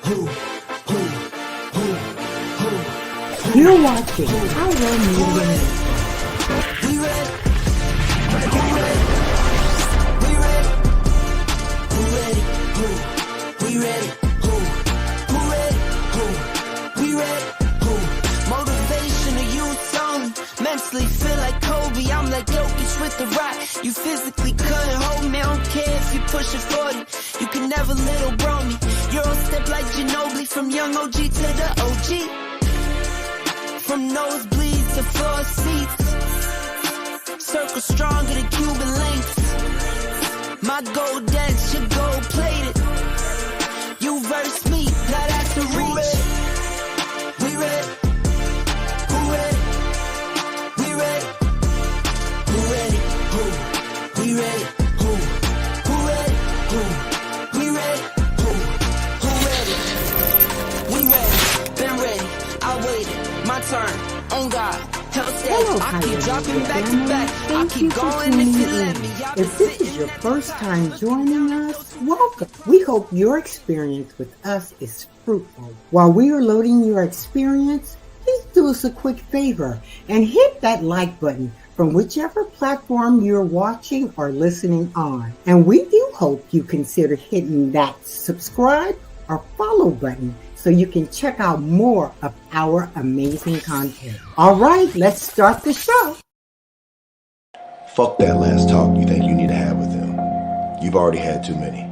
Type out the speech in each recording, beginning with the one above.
You're watching Pyro Media. We ready? We ready? Who ready? Who? We ready? Who ready? Who? We ready? Who? Motivation to youth only. Mentally feel like Kobe. I'm like Jokic with the rock. You physically couldn't hold me. I don't care if you push it 40. You can never little bro me. You're on step like Ginobili. From young OG to the OG. From nosebleeds to floor seats. Circle stronger than Cuban links. My gold dance, your gold plated. You verse me, now that's the reach. We ready? Who ready? We ready? Who ready? Who? We ready? Who? Who ready? Who? We ready? Who? Who ready? We ready. Been ready. I waited. My turn. On God. Hello, I keep dropping back to back. I Thank keep you for going tuning if you in. let me. If this is your first time joining us, welcome. We hope your experience with us is fruitful. While we are loading your experience, please do us a quick favor and hit that like button from whichever platform you're watching or listening on. And we do hope you consider hitting that subscribe or follow button so you can check out more of our amazing content. All right, let's start the show. Fuck that last talk you think you need to have with them. You've already had too many.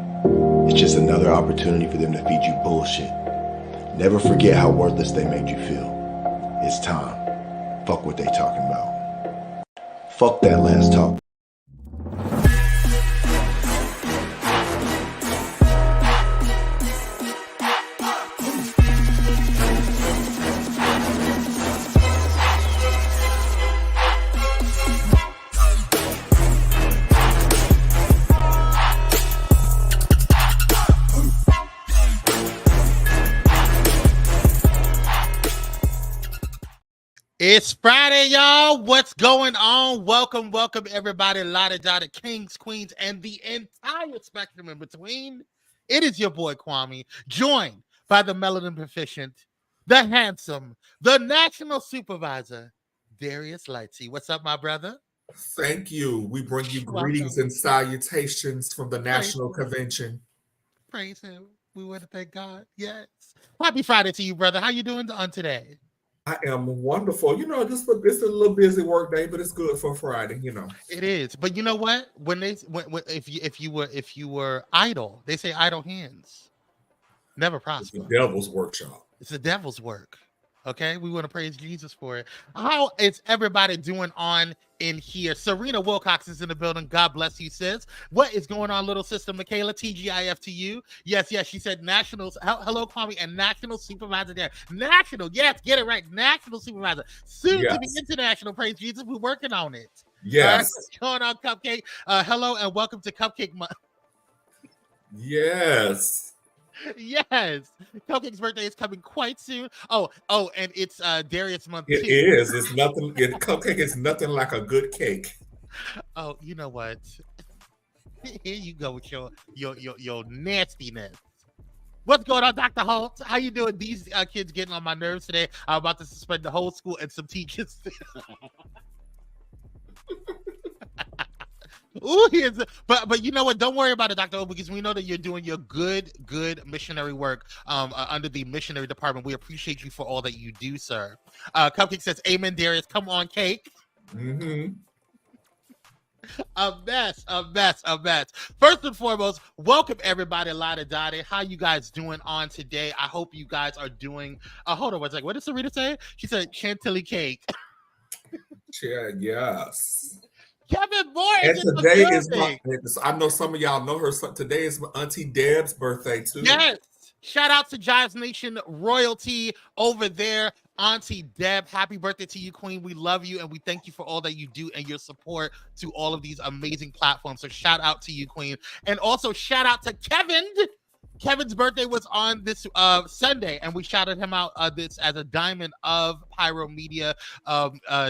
It's just another opportunity for them to feed you bullshit. Never forget how worthless they made you feel. It's time. Fuck what they talking about. Fuck that last talk. It's Friday, y'all. What's going on? Welcome everybody. La-da-da-da, kings, queens, and the entire spectrum in between. It is your boy Kwame, joined by the melanin proficient, the handsome, the national supervisor, Darius Lightsey. What's up, my brother? Thank you. We bring you greetings and salutations from the National Convention. Praise him. We want to thank God. Yes. Happy Friday to you, brother. How you doing on today? I am wonderful. You know, this is a little busy work day, but it's good for Friday. You know, it is. But you know what? If you were idle, they say idle hands never prosper. It's the devil's workshop. It's the devil's work. Okay, we want to praise Jesus for it. How is everybody doing on in here? Serena Wilcox is in the building. God bless you, sis. What is going on, little sister Michaela? TGIF to you. Yes. She said nationals. Hello, Kwame, and national supervisor there. National, yes, get it right. National supervisor. Soon to be international. Praise Jesus. We're working on it. Yes. What's going on, Cupcake? Hello and welcome to Cupcake Month. Yes. Yes, Coke's birthday is coming quite soon. Oh, and it's Darius month too. It is. It's nothing. Cupcake is nothing like a good cake. Oh, you know what? Here you go with your nastiness. What's going on, Dr. Holt? How you doing? These kids getting on my nerves today. I'm about to suspend the whole school and some teachers. Ooh, but you know what? Don't worry about it, Dr. O, because we know that you're doing your good missionary work under the missionary department. We appreciate you for all that you do, sir. Cupcake says, "Amen, Darius. Come on, cake." Mm-hmm. A mess. First and foremost, welcome everybody. La-da-da-da. How you guys doing on today? I hope you guys are doing. Hold on one second. What did Sarita say? She said chantilly cake. Yes. Kevin Moore and is in the today building. I know some of y'all know her. Today is my Auntie Deb's birthday too. Yes. Shout out to Jives Nation royalty over there. Auntie Deb, happy birthday to you, Queen. We love you and we thank you for all that you do and your support to all of these amazing platforms. So shout out to you, Queen. And also shout out to Kevin. Kevin's birthday was on this Sunday, and we shouted him out this as a diamond of Pyro Media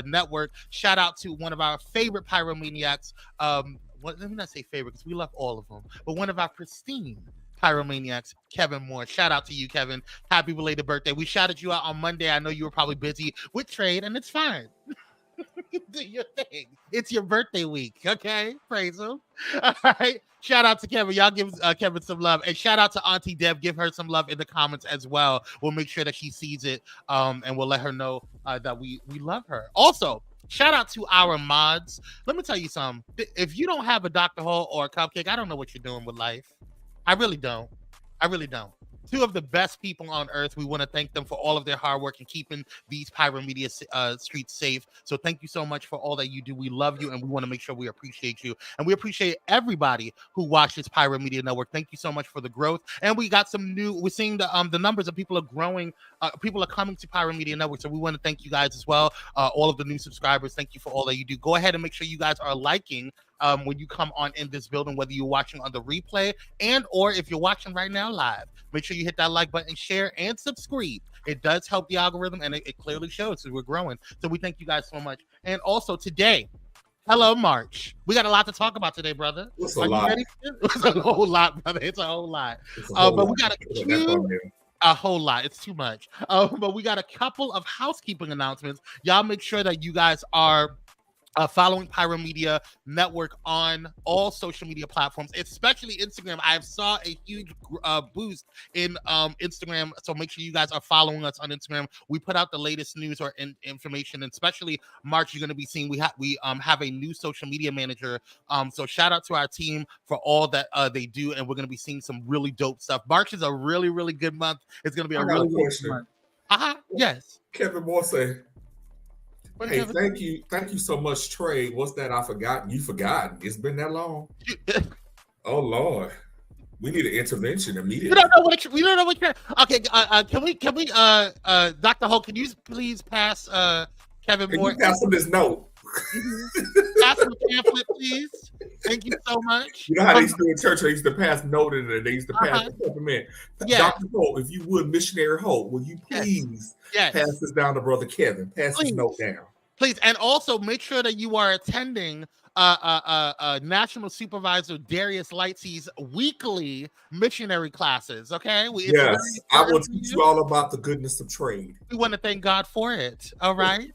Network. Shout out to one of our favorite pyromaniacs. Let me not say favorite because we love all of them, but one of our pristine Pyromaniacs, Kevin Moore. Shout out to you, Kevin. Happy belated birthday. We shouted you out on Monday. I know you were probably busy with trade, and it's fine. Do your thing. It's your birthday week, okay? Praise him. All right. Shout out to Kevin. Y'all give Kevin some love, and shout out to Auntie Deb. Give her some love in the comments as well. We'll make sure that she sees it, and we'll let her know that we love her. Also, shout out to our mods. Let me tell you something. If you don't have a Dr. Hall or a Cupcake, I don't know what you're doing with life. I really don't. I really don't. Two of the best people on earth. We want to thank them for all of their hard work and keeping these Pyro Media streets safe. So thank you so much for all that you do. We love you, and we want to make sure we appreciate you. And we appreciate everybody who watches Pyro Media Network. Thank you so much for the growth. And we got some new, we're seeing the numbers of people are growing. People are coming to Pyro Media Network. So we want to thank you guys as well. All of the new subscribers, thank you for all that you do. Go ahead and make sure you guys are liking when you come on in this building, whether you're watching on the replay and or if you're watching right now live. Make sure you hit that like button, share, and subscribe. It does help the algorithm, and it clearly shows that we're growing. So we thank you guys so much. And also today, hello, March. We got a lot to talk about today, brother. It's a lot. It's a whole lot, brother. It's a whole lot. But we got a whole lot. It's too much. But we got a couple of housekeeping announcements. Y'all make sure that you guys are following Pyro Media Network on all social media platforms, especially Instagram. I saw a huge boost in Instagram, so make sure you guys are following us on Instagram. We put out the latest news or information, and especially March, you're going to be seeing we have a new social media manager. So shout out to our team for all that they do, and we're going to be seeing some really dope stuff. March is a really, really good month. It's going to be a really good month. Yes. Kevin Moore said, hey, thank you so much, Trey. What's that? I forgot. You forgot. It's been that long. Oh Lord, we need an intervention immediately. We don't know what. Okay, can we? Dr. Holt, can you please pass Kevin Moore? Can you pass him this note? Pass him the pamphlet, please. Thank you so much. You know how they used to do in church? They used to pass note in there. They used to pass the peppermint. Yeah. Dr. Holt, if you would, Missionary Holt, will you please pass this down to Brother Kevin? Pass this note down. Please, and also make sure that you are attending National Supervisor Darius Lightsey's weekly missionary classes. Okay, yes, I will teach you all about the goodness of trade. We want to thank God for it. All right,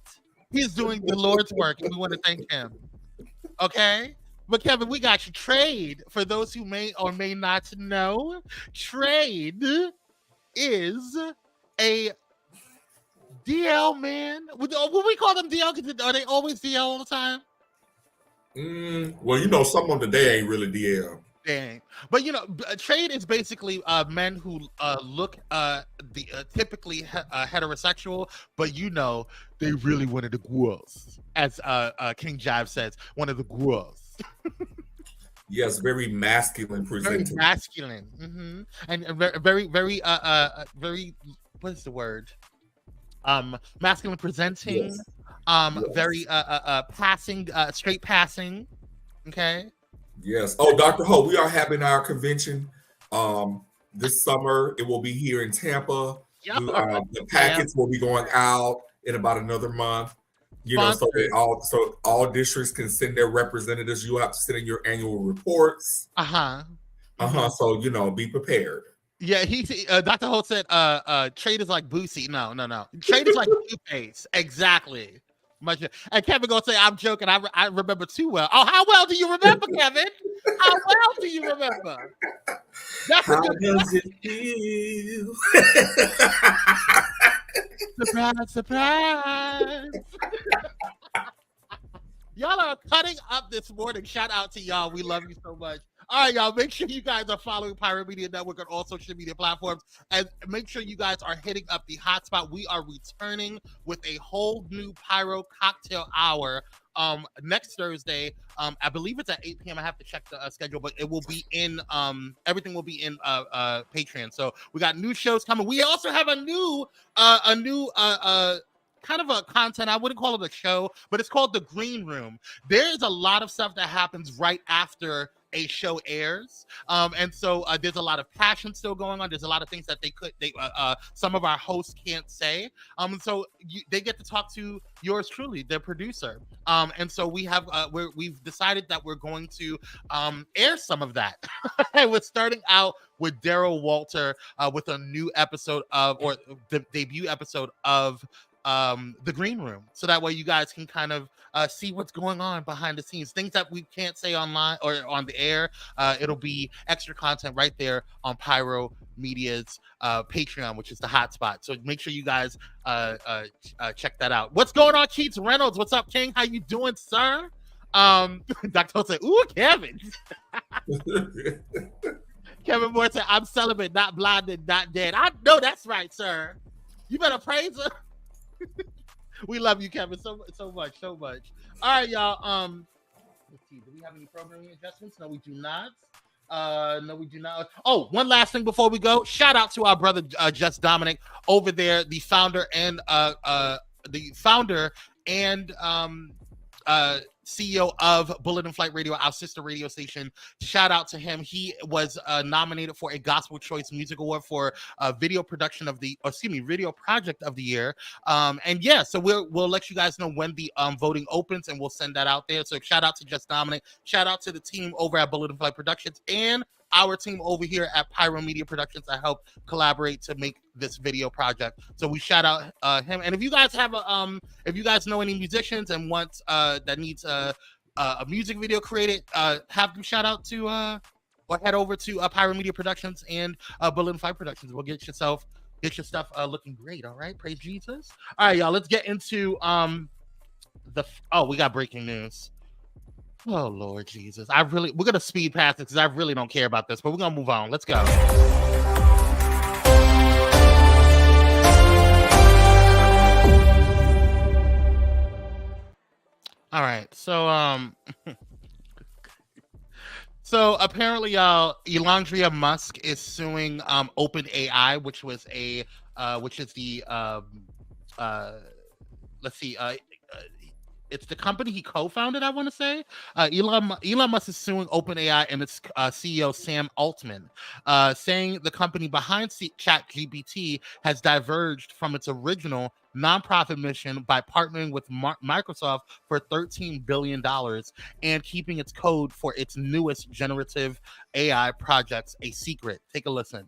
He's doing the Lord's work, and we want to thank Him. Okay, but Kevin, we got you. Trade, for those who may or may not know, trade is a DL, man. Would we call them DL? Are they always DL all the time? Well, you know, some of the day ain't really DL. Dang. But, you know, trade is basically men who look typically heterosexual, but, you know, they really wanted the girls, as King Jive says, one of the girls. Yes, very masculine presenting. Very masculine. Mm-hmm. And very, very, what is the word? Masculine presenting, yes. Very passing, straight passing. Okay. Yes. Oh, Dr. Ho, we are having our convention this summer. It will be here in Tampa. Yep. The packets will be going out in about another month. You know, so all districts can send their representatives. You have to send in your annual reports. So you know, be prepared. Yeah, Dr. Holt said trade is like Boosie. No. Trade is like toothpaste. Exactly. And Kevin gonna say, I'm joking. I remember too well. Oh, how well do you remember, Kevin? How well do you remember? How does it feel? Surprise. Y'all are cutting up this morning. Shout out to y'all. We love you so much. All right, y'all, make sure you guys are following Pyro Media Network on all social media platforms, and make sure you guys are hitting up the hotspot. We are returning with a whole new Pyro Cocktail Hour next Thursday. I believe it's at 8 p.m. I have to check the schedule, but it will be in everything will be in Patreon. So we got new shows coming. We also have a new kind of a content. I wouldn't call it a show, but it's called The Green Room. There's a lot of stuff that happens right after a show airs, and so there's a lot of passion still going on. There's a lot of things that some of our hosts can't say, so they get to talk to yours truly, their producer, and so we've decided that we're going to air some of that. We're starting out with Daryl Walter with a new episode of, or the debut episode of the Green Room. So that way you guys can kind of see what's going on behind the scenes, things that we can't say online or on the air. It'll be extra content right there on Pyro Media's Patreon, which is the hotspot. So make sure you guys check that out. What's going on, Keats Reynolds? What's up, King? How you doing, sir? Dr. said, ooh, Kevin. Kevin Moore said, I'm celibate, not blinded, not dead. I know that's right, sir. You better praise her. We love you, Kevin, so much. All right, y'all. Let's see. Do we have any programming adjustments? No, we do not. Oh, one last thing before we go. Shout out to our brother Just Dominic over there, the founder and CEO of Bullet and Flight Radio, our sister radio station. Shout out to him. He was nominated for a Gospel Choice Music Award for video project of the year. And yeah, so we'll let you guys know when the voting opens, and we'll send that out there. So shout out to Just Dominic. Shout out to the team over at Bullet and Flight Productions and our team over here at Pyro Media Productions that helped collaborate to make this video project. So we shout out him. And if you guys have if you guys know any musicians and want that needs a music video created, have them shout out to or head over to Pyro Media Productions and Bullet and Flight Productions. We'll get your stuff looking great. All right, praise Jesus. All right, y'all. Let's get into we got breaking news. Oh, Lord Jesus. We're going to speed past it because I really don't care about this, but we're going to move on. Let's go. All right. So, so apparently, y'all, Elon Musk is suing OpenAI, which is the, it's the company he co-founded, I want to say. Elon Musk is suing OpenAI and its CEO, Sam Altman, saying the company behind ChatGPT has diverged from its original nonprofit mission by partnering with Microsoft for $13 billion and keeping its code for its newest generative AI projects a secret. Take a listen.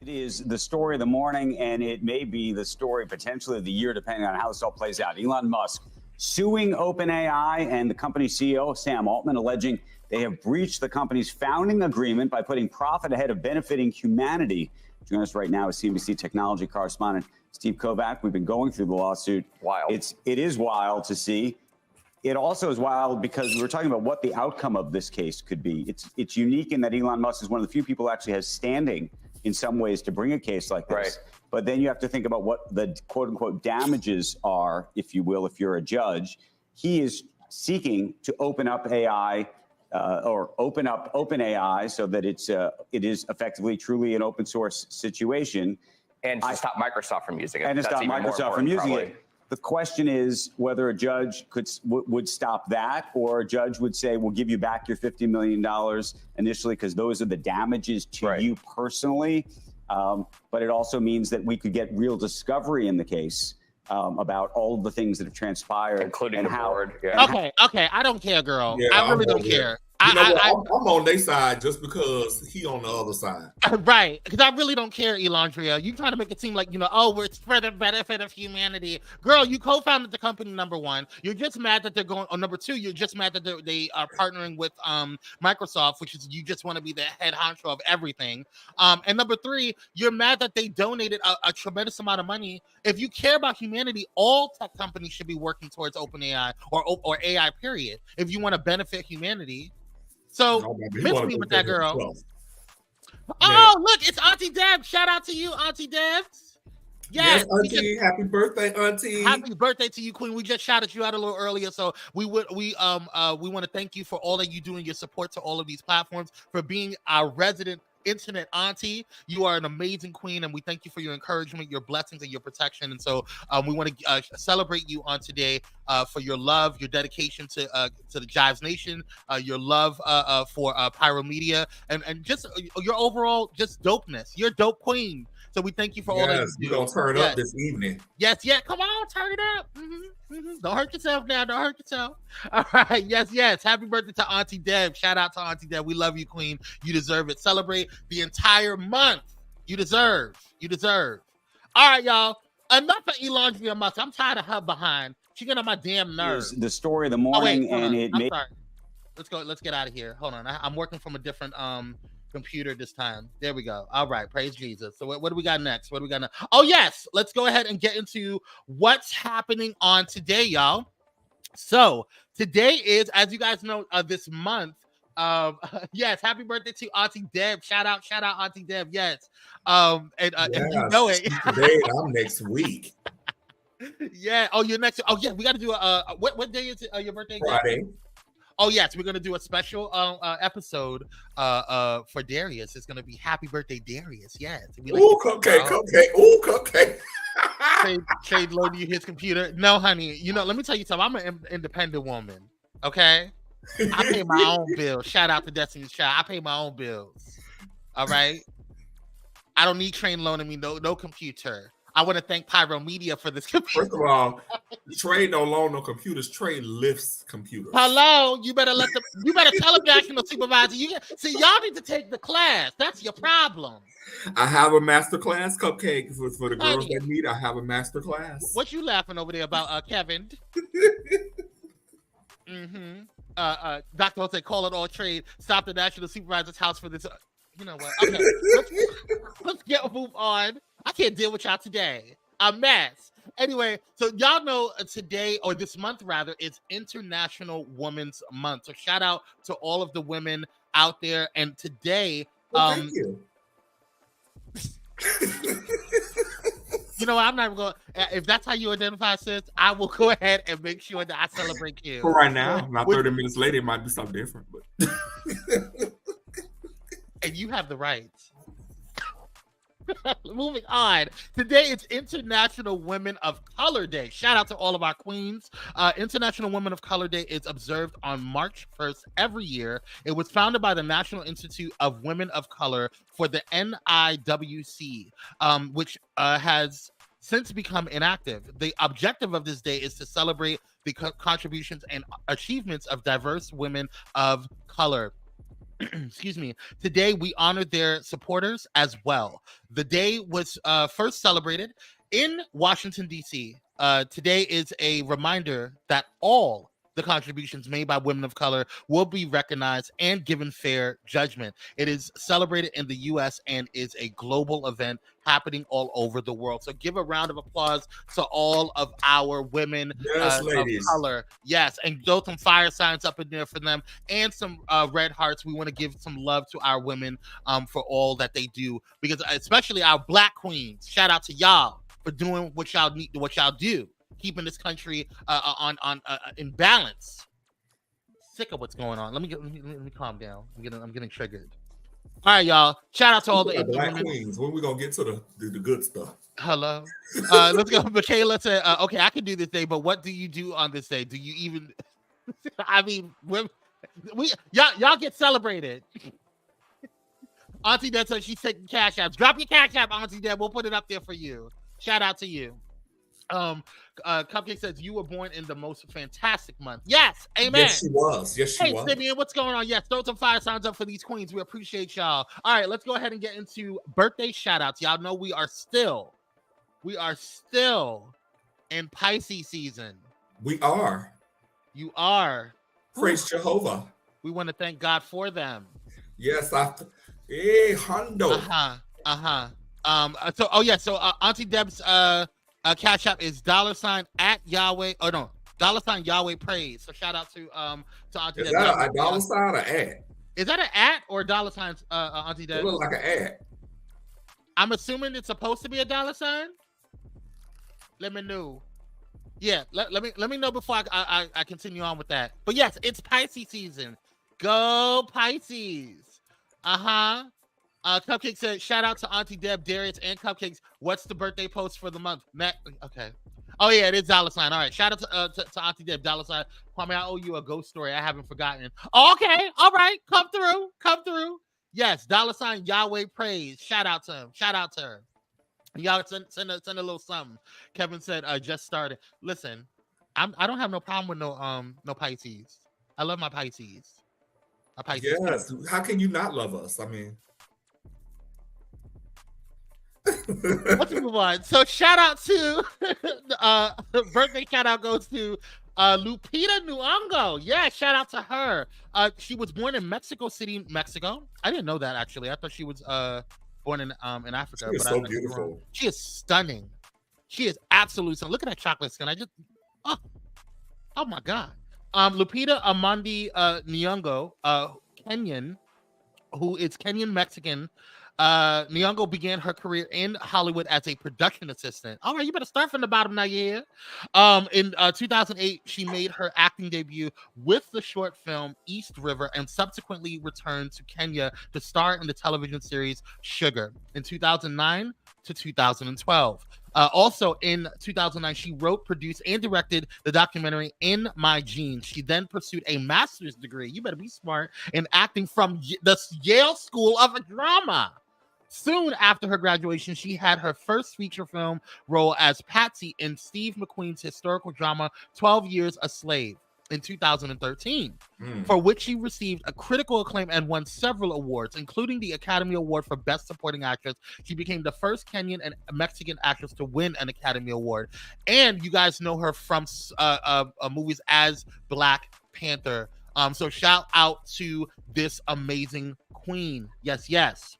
It is the story of the morning, and it may be the story potentially of the year, depending on how this all plays out. Elon Musk suing OpenAI and the company's CEO, Sam Altman, alleging they have breached the company's founding agreement by putting profit ahead of benefiting humanity. Joining us right now is CNBC technology correspondent Steve Kovac. We've been going through the lawsuit. Wild. It is wild to see. It also is wild because we were talking about what the outcome of this case could be. It's unique in that Elon Musk is one of the few people who actually has standing in some ways to bring a case like this. Right. But then you have to think about what the quote unquote damages are, if you will, if you're a judge. He is seeking to open up AI or open up OpenAI so that it is effectively truly an open source situation. And to stop Microsoft from using it. And to stop Microsoft from using it. The question is whether a judge would stop that, or a judge would say, we'll give you back your $50 million initially because those are the damages to you personally. But it also means that we could get real discovery in the case about all of the things that have transpired. Including and the board. Okay. I don't care, girl. Yeah, I really don't care. I'm on their side just because he on the other side. Right. Because I really don't care, Elondria. You trying to make it seem like, we're for the benefit of humanity. Girl, you co-founded the company, number one. You're just mad that they're going, or number two, you're just mad that they are partnering with Microsoft, which is you just want to be the head honcho of everything. And number three, you're mad that they donated a tremendous amount of money. If you care about humanity, all tech companies should be working towards OpenAI or AI, period, if you want to benefit humanity. So, miss me with that girl. Look, it's Auntie Deb. Shout out to you, Auntie Deb. Yes, Auntie. Happy birthday, Auntie. Happy birthday to you, Queen. We just shouted you out a little earlier, so we want to thank you for all that you do and your support to all of these platforms, for being our resident internet auntie. You are an amazing queen, and we thank you for your encouragement, your blessings, and your protection. And so we want to celebrate you on today for your love, your dedication to the Jives Nation, your love for Pyro Media, and just your overall just dopeness. You're a dope queen. So we thank you for all that you do. You're going to turn up this evening. Yes. Come on, turn it up. Don't hurt yourself now. Don't hurt yourself. All right. Yes. Happy birthday to Auntie Deb. Shout out to Auntie Deb. We love you, Queen. You deserve it. Celebrate the entire month. You deserve. All right, y'all. Enough of Elon Musk. I'm tired of her behind. She getting on my damn nerves. The story of the morning, I'm sorry. Let's go. Let's get out of here. Hold on. I'm working from a different computer this time. There we go. All right. Praise Jesus. So what do we got next? Oh, yes. Let's go ahead and get into what's happening on today, y'all. So today is, as you guys know, this month. Yes, happy birthday to Auntie Deb. Shout out Auntie Deb. Yes. And you know it. Today, I'm next week. Yeah. Oh, you're next. Oh, yeah. We got to do what day is your birthday? Friday. Again? Oh, yes. We're gonna do a special episode for Darius. It's gonna be Happy Birthday, Darius. Yes. Ooh, cupcake. Ooh, cupcake. Trade loading you his computer. No, honey. You know, let me tell you something. I'm an independent woman. Okay. I pay my own bills. Shout out to Destiny's Child. I pay my own bills. All right. I don't need Train loaning me no computer. I want to thank Pyro Media for this computer. First of all, Trey don't loan no computers. Trey lifts computers. Hello, you better tell a national supervisor. See, y'all need to take the class. That's your problem. I have a master class, cupcake, for the girls that need. I have a master class. What you laughing over there about, Kevin? Dr. Jose, call it all trade. Stop the national supervisor's house for this. You know what? Okay, let's move on. I can't deal with y'all today. A mess. Anyway, so y'all know today, or this month rather, is International Women's Month. So shout out to all of the women out there. And today, thank you. You know what? I'm not even going. If that's how you identify, sis, I will go ahead and make sure that I celebrate you. For right now, not 30 minutes later, it might be something different. But and you have the right. Moving on. Today it's International Women of Color Day. Shout out to all of our queens. International Women of Color Day is observed on March 1st every year. It was founded by the National Institute of Women of Color for the NIWC, which has since become inactive. The objective of this day is to celebrate the contributions and achievements of diverse women of color. Excuse me. Today we honor their supporters as well. The day was first celebrated in Washington, D.C. Today is a reminder that all the contributions made by women of color will be recognized and given fair judgment. It is celebrated in the U.S. and is a global event happening all over the world. So give a round of applause to all of our women of color. Yes, and throw some fire signs up in there for them and some red hearts. We want to give some love to our women for all that they do, because especially our Black queens. Shout out to y'all for doing what y'all need, what y'all do, keeping this country on in balance. Sick of what's going on. Let me calm down. I'm getting triggered. All right, y'all. Shout out to all the Black queens. When we gonna get to the good stuff? Hello. Let's go. Michaela said, "Okay, I can do this day, but what do you do on this day? Do you even? I mean, y'all get celebrated." Auntie Deb said she's taking cash apps. Drop your cash app, Auntie Deb. We'll put it up there for you. Shout out to you. Cupcake says you were born in the most fantastic month. Yes, amen. Yes, she was. Hey, Simeon, what's going on? Yes, throw some fire signs up for these queens. We appreciate y'all. All right, let's go ahead and get into birthday shout outs. Y'all know we are still in Pisces season. We are. You are. Praise Jehovah. We want to thank God for them. Yes, Hondo. So Auntie Deb's cash app is $ at Yahweh. Oh no, $ Yahweh praise. So shout out to Auntie Deb. Is that a dollar sign or ad? Is that an at or $, Auntie Deb? It looks like an ad. I'm assuming it's supposed to be a $. Let me know. Yeah, let me know before I continue on with that. But yes, it's Pisces season. Go Pisces. Cupcake said, shout out to Auntie Deb, Darius, and Cupcakes. What's the birthday post for the month? Okay. Oh, yeah, it is $. All right. Shout out to Auntie Deb, $. Kwame, I owe you a ghost story. I haven't forgotten. Okay. All right. Come through. Yes, $ Yahweh praise. Shout out to him. Shout out to her. Y'all send a little something. Kevin said, just started. Listen, I don't have no problem with no Pisces. I love my Pisces. Yes. How can you not love us? I mean, Let's move on. So shout out to birthday shout out goes to Lupita Nyong'o. Yeah, shout out to her. She was born in Mexico City, Mexico. I didn't know that actually. I thought she was born in Africa. She is but so I beautiful. She is stunning. She is absolutely stunning. Look at that chocolate skin. Oh my God. Lupita Amandi Nyong'o, Kenyan, who is Kenyan Mexican. Nyong'o began her career in Hollywood as a production assistant. All right, you better start from the bottom now, yeah. In 2008, she made her acting debut with the short film East River and subsequently returned to Kenya to star in the television series Sugar in 2009 to 2012. Also in 2009, she wrote, produced, and directed the documentary In My Genes. She then pursued a master's degree, you better be smart, in acting from the Yale School of Drama. Soon after her graduation, she had her first feature film role as Patsy in Steve McQueen's historical drama 12 Years a Slave in 2013, for which she received a critical acclaim and won several awards, including the Academy Award for Best Supporting Actress. She became the first Kenyan and Mexican actress to win an Academy Award. And you guys know her from movies as Black Panther. So shout out to this amazing queen. Yes, yes.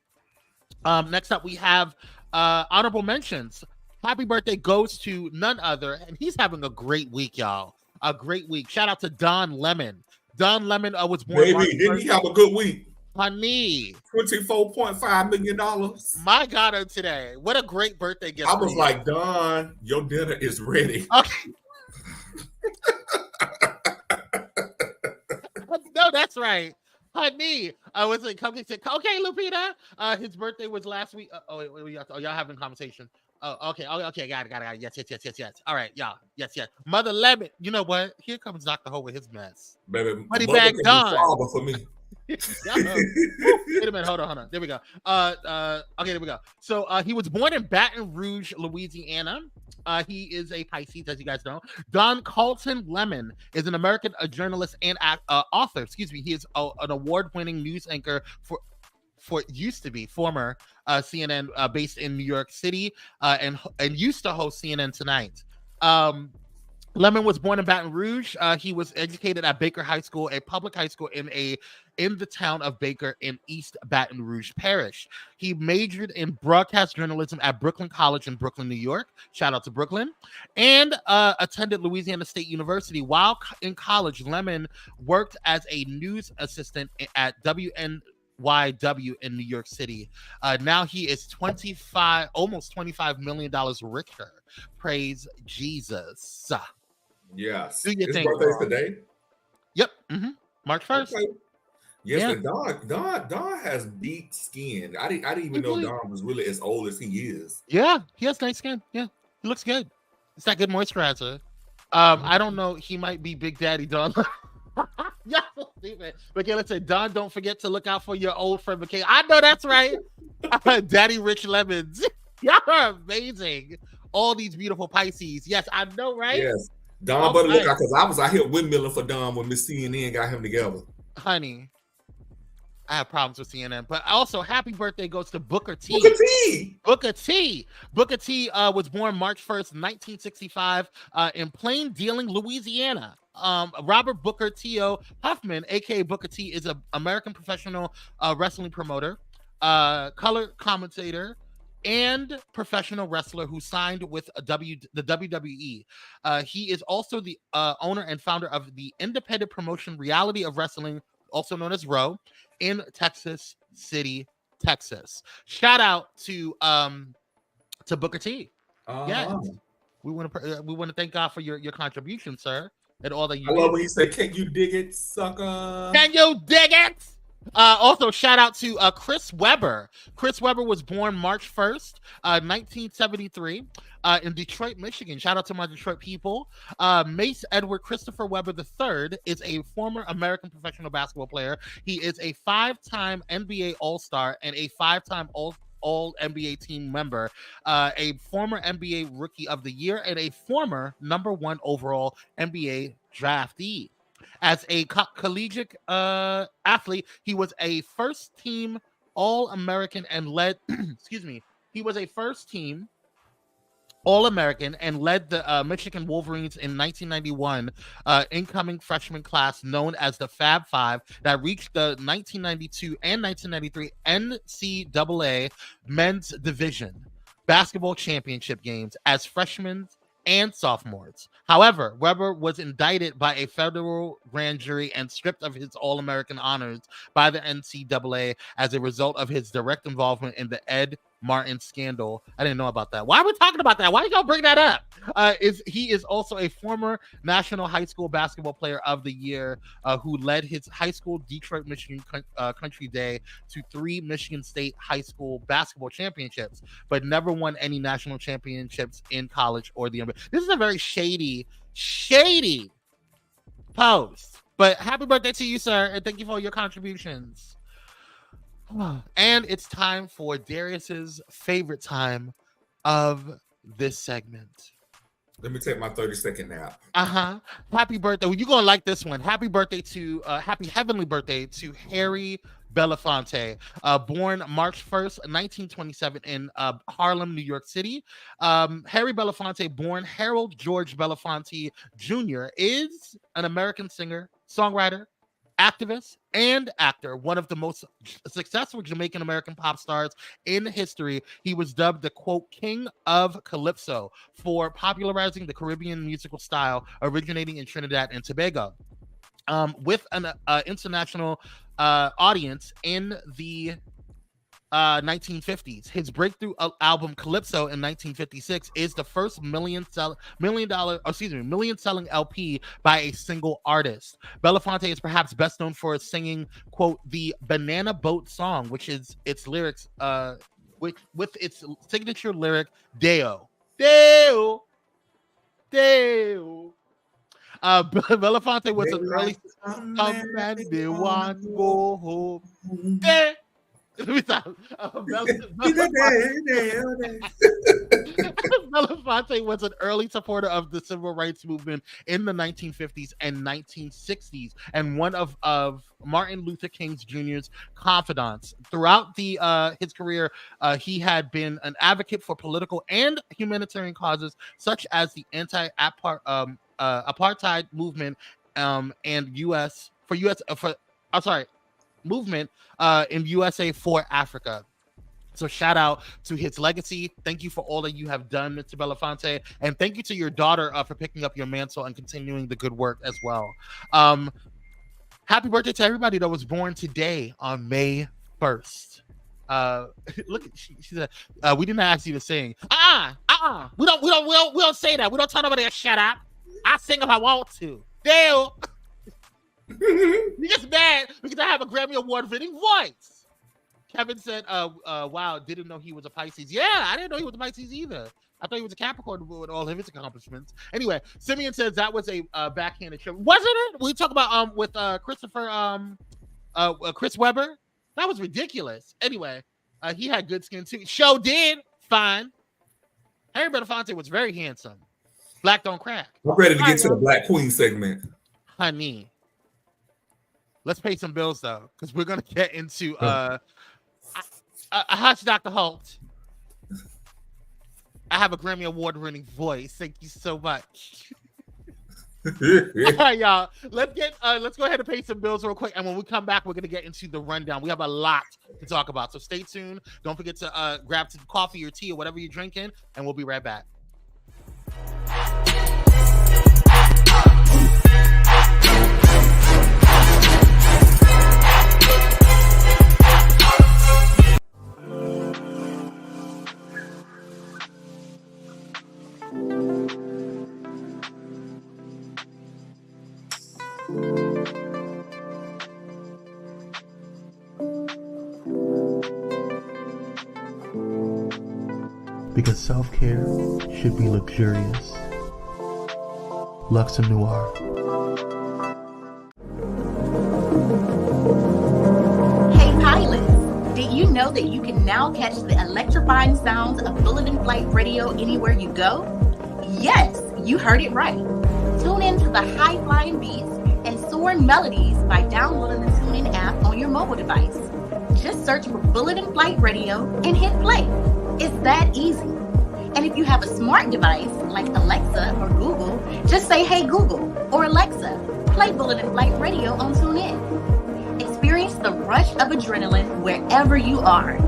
Next up, we have honorable mentions. Happy birthday goes to none other, and he's having a great week, y'all. A great week. Shout out to Don Lemon. Don Lemon was born. Baby, didn't he have a good week? Honey, $24.5 million. My God, today. What a great birthday gift. I was like, Don, your dinner is ready. Okay. No, that's right. Honey, I was like, okay, Lupita. His birthday was last week. Y'all having a conversation. Oh, okay, got it. Yes. All right, y'all. Yes. Mother Lemon. You know what? Here comes Dr. Ho with his mess. Baby, Money bag done. For me. Wait a minute, hold on. There we go. Okay, there we go. So he was born in Baton Rouge, Louisiana. He is a Pisces, as you guys know. Don Carlton Lemon is an American journalist and author. Excuse me. He is an award-winning news anchor for former CNN based in New York City and used to host CNN Tonight. Lemon was born in Baton Rouge. He was educated at Baker High School, a public high school in the town of Baker in East Baton Rouge Parish. He majored in broadcast journalism at Brooklyn College in Brooklyn, New York. Shout out to Brooklyn. And attended Louisiana State University. While in college, Lemon worked as a news assistant at WNYW in New York City. Now he is almost $25 million richer. Praise Jesus. Yes. Do your His thing, birthday's girl. today? Yep. March 1st. Okay. Yes, Yeah. but Don has deep skin. I didn't even know Don was really as old as he is. Yeah, he has nice skin. Yeah, he looks good. It's that good moisturizer. I don't know. He might be Big Daddy Don. Yeah, but yeah, let's say Don. Don't forget to look out for your old friend McKay. I know that's right. Daddy Rich Lemons. Y'all are amazing. All these beautiful Pisces. Yes, I know, right? Yes. Don better look out because I was out here windmilling for Don when Miss CNN got him together. Honey, I have problems with CNN, but also happy birthday goes to Booker T. Booker T was born March 1st, 1965 in Plain Dealing, Louisiana. Robert Booker T.O. Huffman, aka Booker T, is an American professional wrestling promoter, color commentator, and professional wrestler who signed with the WWE. He is also the owner and founder of the independent promotion Reality of Wrestling, also known as ROW, in Texas City, Texas. Shout out to Booker T. Yes, we want to thank God for your contribution, sir, and all that you. I love when he said, "Can you dig it, sucker? Can you dig it?" Also, shout out to Chris Webber. Chris Webber was born March 1st, 1973, in Detroit, Michigan. Shout out to my Detroit people. Mace Edward Christopher Webber III is a former American professional basketball player. He is a 5-time NBA All-Star and a 5-time All-NBA team member, a former NBA Rookie of the Year, and a former #1 overall NBA draftee. As a collegiate athlete, he was a first-team All-American and led, He was a first team All-American and led the Michigan Wolverines in 1991 incoming freshman class known as the Fab Five that reached the 1992 and 1993 NCAA men's division basketball championship games as freshmen and sophomores. However, Weber was indicted by a federal grand jury and stripped of his All-American honors by the NCAA as a result of his direct involvement in the Ed Martin scandal. I didn't know about that. Why are we talking about that? Why did y'all bring that up? He is also a former National High School Basketball Player of the Year who led his high school Detroit, Michigan Country Day to 3 Michigan State high school basketball championships, but never won any national championships in college or the NBA. This is a very shady post. But happy birthday to you, sir, and thank you for your contributions. And it's time for Darius's favorite time of this segment. Let me take my 30-second nap. Happy birthday. Well, you're going to like this one. Happy heavenly birthday to Harry Belafonte, born March 1st, 1927 in Harlem, New York City. Harry Belafonte, born Harold George Belafonte Jr., is an American singer, songwriter, activist, and actor, one of the most successful Jamaican American pop stars in history. He was dubbed the, quote, King of Calypso for popularizing the Caribbean musical style originating in Trinidad and Tobago. With an international audience in the 1950s. His breakthrough album Calypso in 1956 is the first million selling LP by a single artist. Belafonte is perhaps best known for singing, quote, the Banana Boat song, which is its lyrics, with its signature lyric, Deo. Deo. Deo. Belafonte was an early they want to go home. Belafonte was an early supporter of the civil rights movement in the 1950s and 1960s, and one of Martin Luther King Jr.'s confidants. Throughout his career, he had been an advocate for political and humanitarian causes, such as the anti-apartheid movement movement in USA for Africa. So shout out to his legacy. Thank you for all that you have done, Mr. Belafonte, and thank you to your daughter for picking up your mantle and continuing the good work as well. Happy birthday to everybody that was born today on May 1st. Look, she said we didn't ask you to sing. We don't say that. We don't tell nobody to shut up. I sing if I want to. Damn. You're just mad because I have a Grammy Award-winning voice. Kevin said, wow, didn't know he was a Pisces. Yeah, I didn't know he was a Pisces either. I thought he was a Capricorn with all of his accomplishments. Anyway, Simeon says that was a backhanded trip. Wasn't it? We talk about with Chris Webber. That was ridiculous. Anyway, he had good skin too. Show did fine. Harry Belafonte was very handsome. Black don't crack. I'm ready to get to the Black Queen segment. Honey. Let's pay some bills though, because we're gonna get into Hush, Dr. Holt. I have a Grammy Award-winning voice. Thank you so much. All right, y'all. Let's go ahead and pay some bills real quick, and when we come back, we're gonna get into the rundown. We have a lot to talk about, so stay tuned. Don't forget to grab some coffee or tea or whatever you're drinking, and we'll be right back. Because self-care should be luxurious. Luxe Noir. Hey pilots, did you know that you can now catch the electrifying sounds of Bulletin Flight Radio anywhere you go? Yes, you heard it right. Tune in to the high-flying beats and soaring melodies by downloading the TuneIn app on your mobile device. Just search for Bulletin Flight Radio and hit play. It's that easy. And if you have a smart device like Alexa or Google, just say, "Hey Google," or "Alexa, play Bullet and Flight Radio on TuneIn." Experience the rush of adrenaline wherever you are.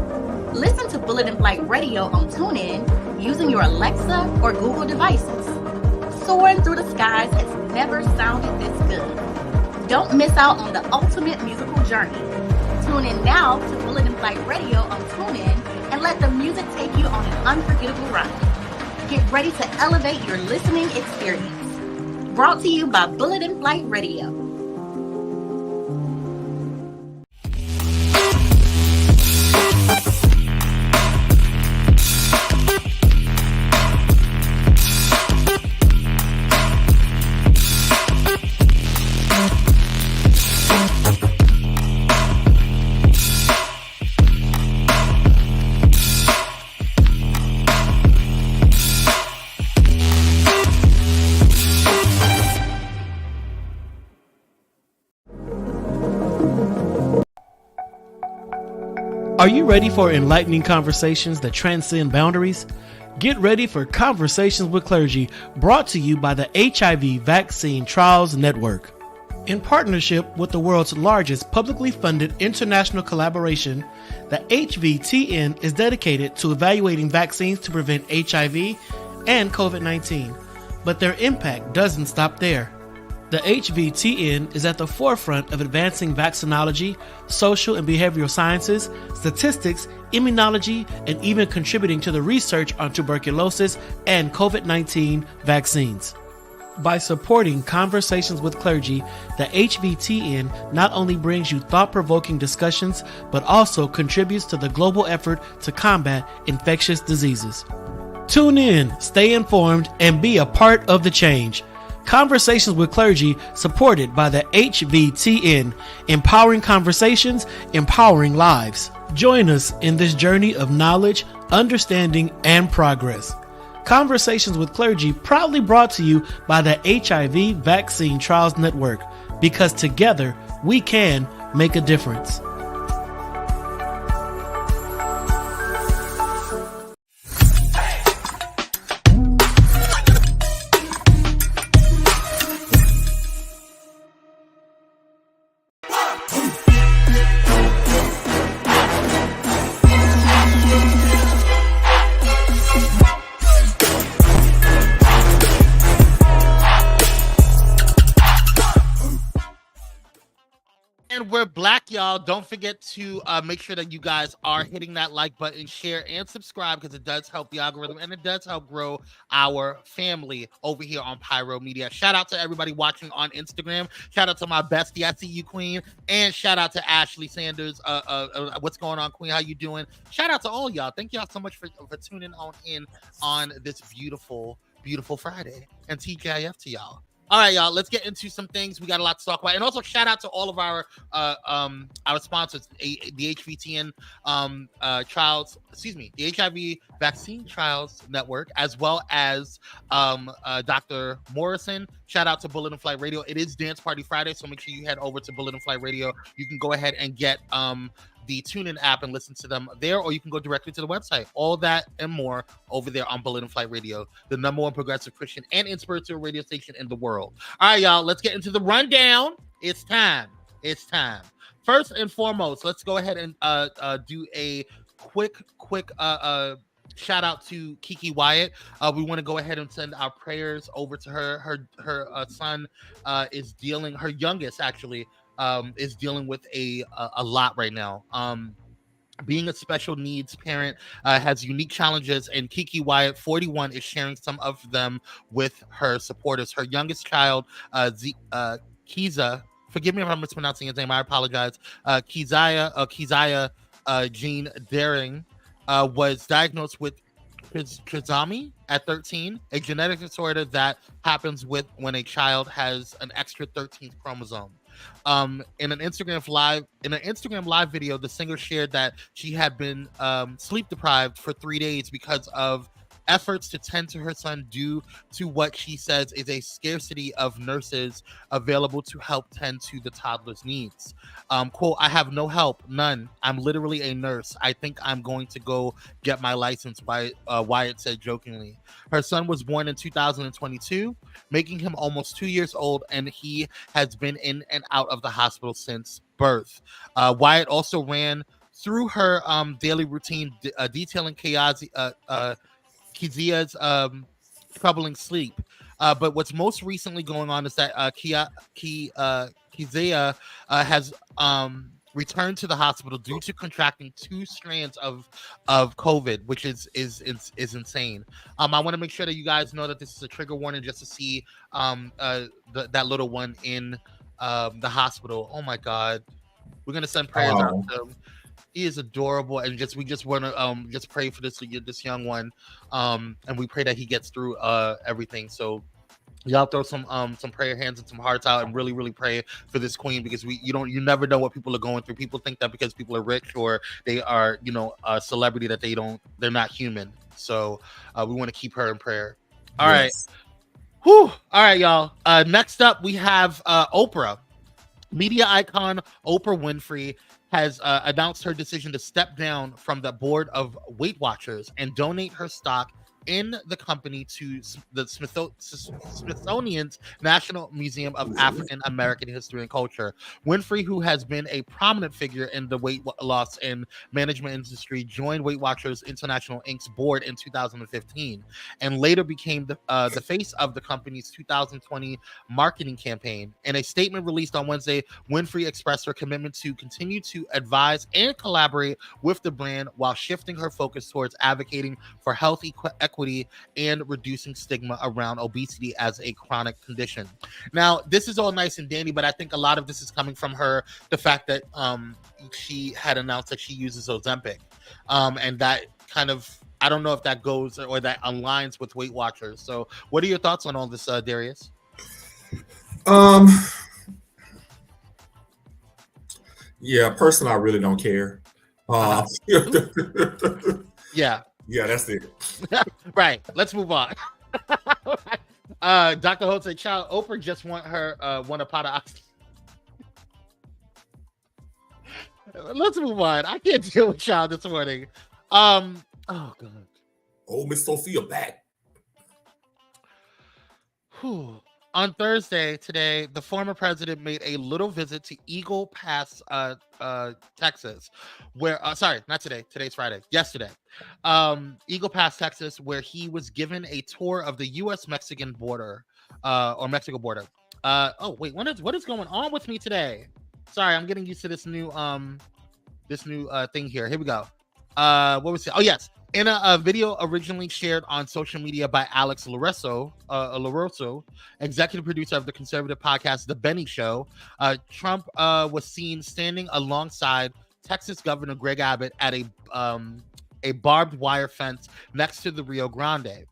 Listen to Bullet and Flight Radio on TuneIn using your Alexa or Google devices. Soaring through the skies has never sounded this good. Don't miss out on the ultimate musical journey. Tune in now to Bullet and Flight Radio on TuneIn and let the music take you on an unforgettable ride. Get ready to elevate your listening experience. Brought to you by Bullet and Flight Radio. Are you ready for enlightening conversations that transcend boundaries? Get ready for Conversations with Clergy, brought to you by the HIV Vaccine Trials Network. In partnership with the world's largest publicly funded international collaboration, the HVTN is dedicated to evaluating vaccines to prevent HIV and COVID-19. But their impact doesn't stop there. The HVTN is at the forefront of advancing vaccinology, social and behavioral sciences, statistics, immunology, and even contributing to the research on tuberculosis and COVID-19 vaccines. By supporting Conversations with Clergy, the HVTN not only brings you thought-provoking discussions, but also contributes to the global effort to combat infectious diseases. Tune in, stay informed, and be a part of the change. Conversations with Clergy, supported by the HVTN, empowering conversations, empowering lives. Join us in this journey of knowledge, understanding, and progress. Conversations with Clergy, proudly brought to you by the HIV Vaccine Trials Network, because together we can make a difference. And we're black, y'all. Don't forget to make sure that you guys are hitting that like button, share, and subscribe, because it does help the algorithm and it does help grow our family over here on Pyro Media. Shout out to everybody watching on Instagram. Shout out to my bestie, I see you, Queen. And shout out to Ashley Sanders. What's going on, Queen? How you doing? Shout out to all y'all. Thank y'all so much for tuning on this beautiful, beautiful Friday. And TGIF to y'all. All right, y'all, let's get into some things. We got a lot to talk about. And also shout out to all of our sponsors, the HVTN trials, the HIV Vaccine Trials Network, as well as Dr. Morrison. Shout out to Bullet and Flight Radio. It is Dance Party Friday, so make sure you head over to Bullet and Flight Radio. You can go ahead and get the TuneIn app and listen to them there, or you can go directly to the website. All that and more over there on Bullet and Flight Radio, the #1 progressive Christian and inspirational radio station in the world. All right, y'all, let's get into the rundown. It's time. First and foremost, let's go ahead and do a quick shout out to Keke Wyatt. We want to go ahead and send our prayers over to her. Her son is dealing, her youngest actually, is dealing with a lot right now. Being a special needs parent has unique challenges, and Keke Wyatt, 41, is sharing some of them with her supporters. Her youngest child, Kiza, forgive me if I'm mispronouncing his name, I apologize. Keziah Jean Daring was diagnosed with trisomy at 13, a genetic disorder that happens when a child has an extra 13th chromosome. In an Instagram live video, the singer shared that she had been sleep deprived for 3 days because of efforts to tend to her son due to what she says is a scarcity of nurses available to help tend to the toddler's needs. Quote, I have no help, none. I'm literally a nurse. I think I'm going to go get my license, Wyatt said jokingly. Her son was born in 2022, making him almost 2 years old, and he has been in and out of the hospital since birth. Wyatt also ran through her daily routine detailing Kezia's troubling sleep. But what's most recently going on is that Kezia has returned to the hospital due to contracting 2 strands of COVID, which is insane. I want to make sure that you guys know that this is a trigger warning just to see that little one in the hospital. Oh my God, we're gonna send prayers out to him. He is adorable, and we just want to just pray for this young one, and we pray that he gets through everything. So y'all throw some prayer hands and some hearts out, and really pray for this queen, because you never know what people are going through. People think that because people are rich or they are a celebrity that they're not human. So we want to keep her in prayer. All right. Whew. All right, y'all. Next up, we have Oprah. Media icon Oprah Winfrey has announced her decision to step down from the board of Weight Watchers and donate her stock in the company to the Smithsonian's National Museum of African American History and Culture. Winfrey, who has been a prominent figure in the weight loss and management industry, joined Weight Watchers International Inc.'s board in 2015 and later became the face of the company's 2020 marketing campaign. In a statement released on Wednesday, Winfrey expressed her commitment to continue to advise and collaborate with the brand while shifting her focus towards advocating for health equity and reducing stigma around obesity as a chronic condition. Now, this is all nice and dandy, but I think a lot of this is coming from the fact that she had announced that she uses Ozempic, and that kind of, I don't know if that goes or that aligns with Weight Watchers. So what are your thoughts on all this, Darius? Yeah, personally, I really don't care. Yeah, that's it. Right. Let's move on. Dr. Holt said, "Child, Oprah just want a pot of oxygen." Let's move on. I can't deal with child this morning. Oh God. Oh, Miss Sophia back. Whew. On Thursday today, the former president made a little visit to Eagle Pass, Texas, where not today. Today's Friday. Yesterday, Eagle Pass, Texas, where he was given a tour of the U.S.-Mexican border, or Mexico border. Oh wait, what is going on with me today? Sorry, I'm getting used to this new thing here. Here we go. What was it? Oh yes. In a video originally shared on social media by Alex Larosso, executive producer of the conservative podcast The Benny Show, Trump was seen standing alongside Texas Governor Greg Abbott at a barbed wire fence next to the Rio Grande,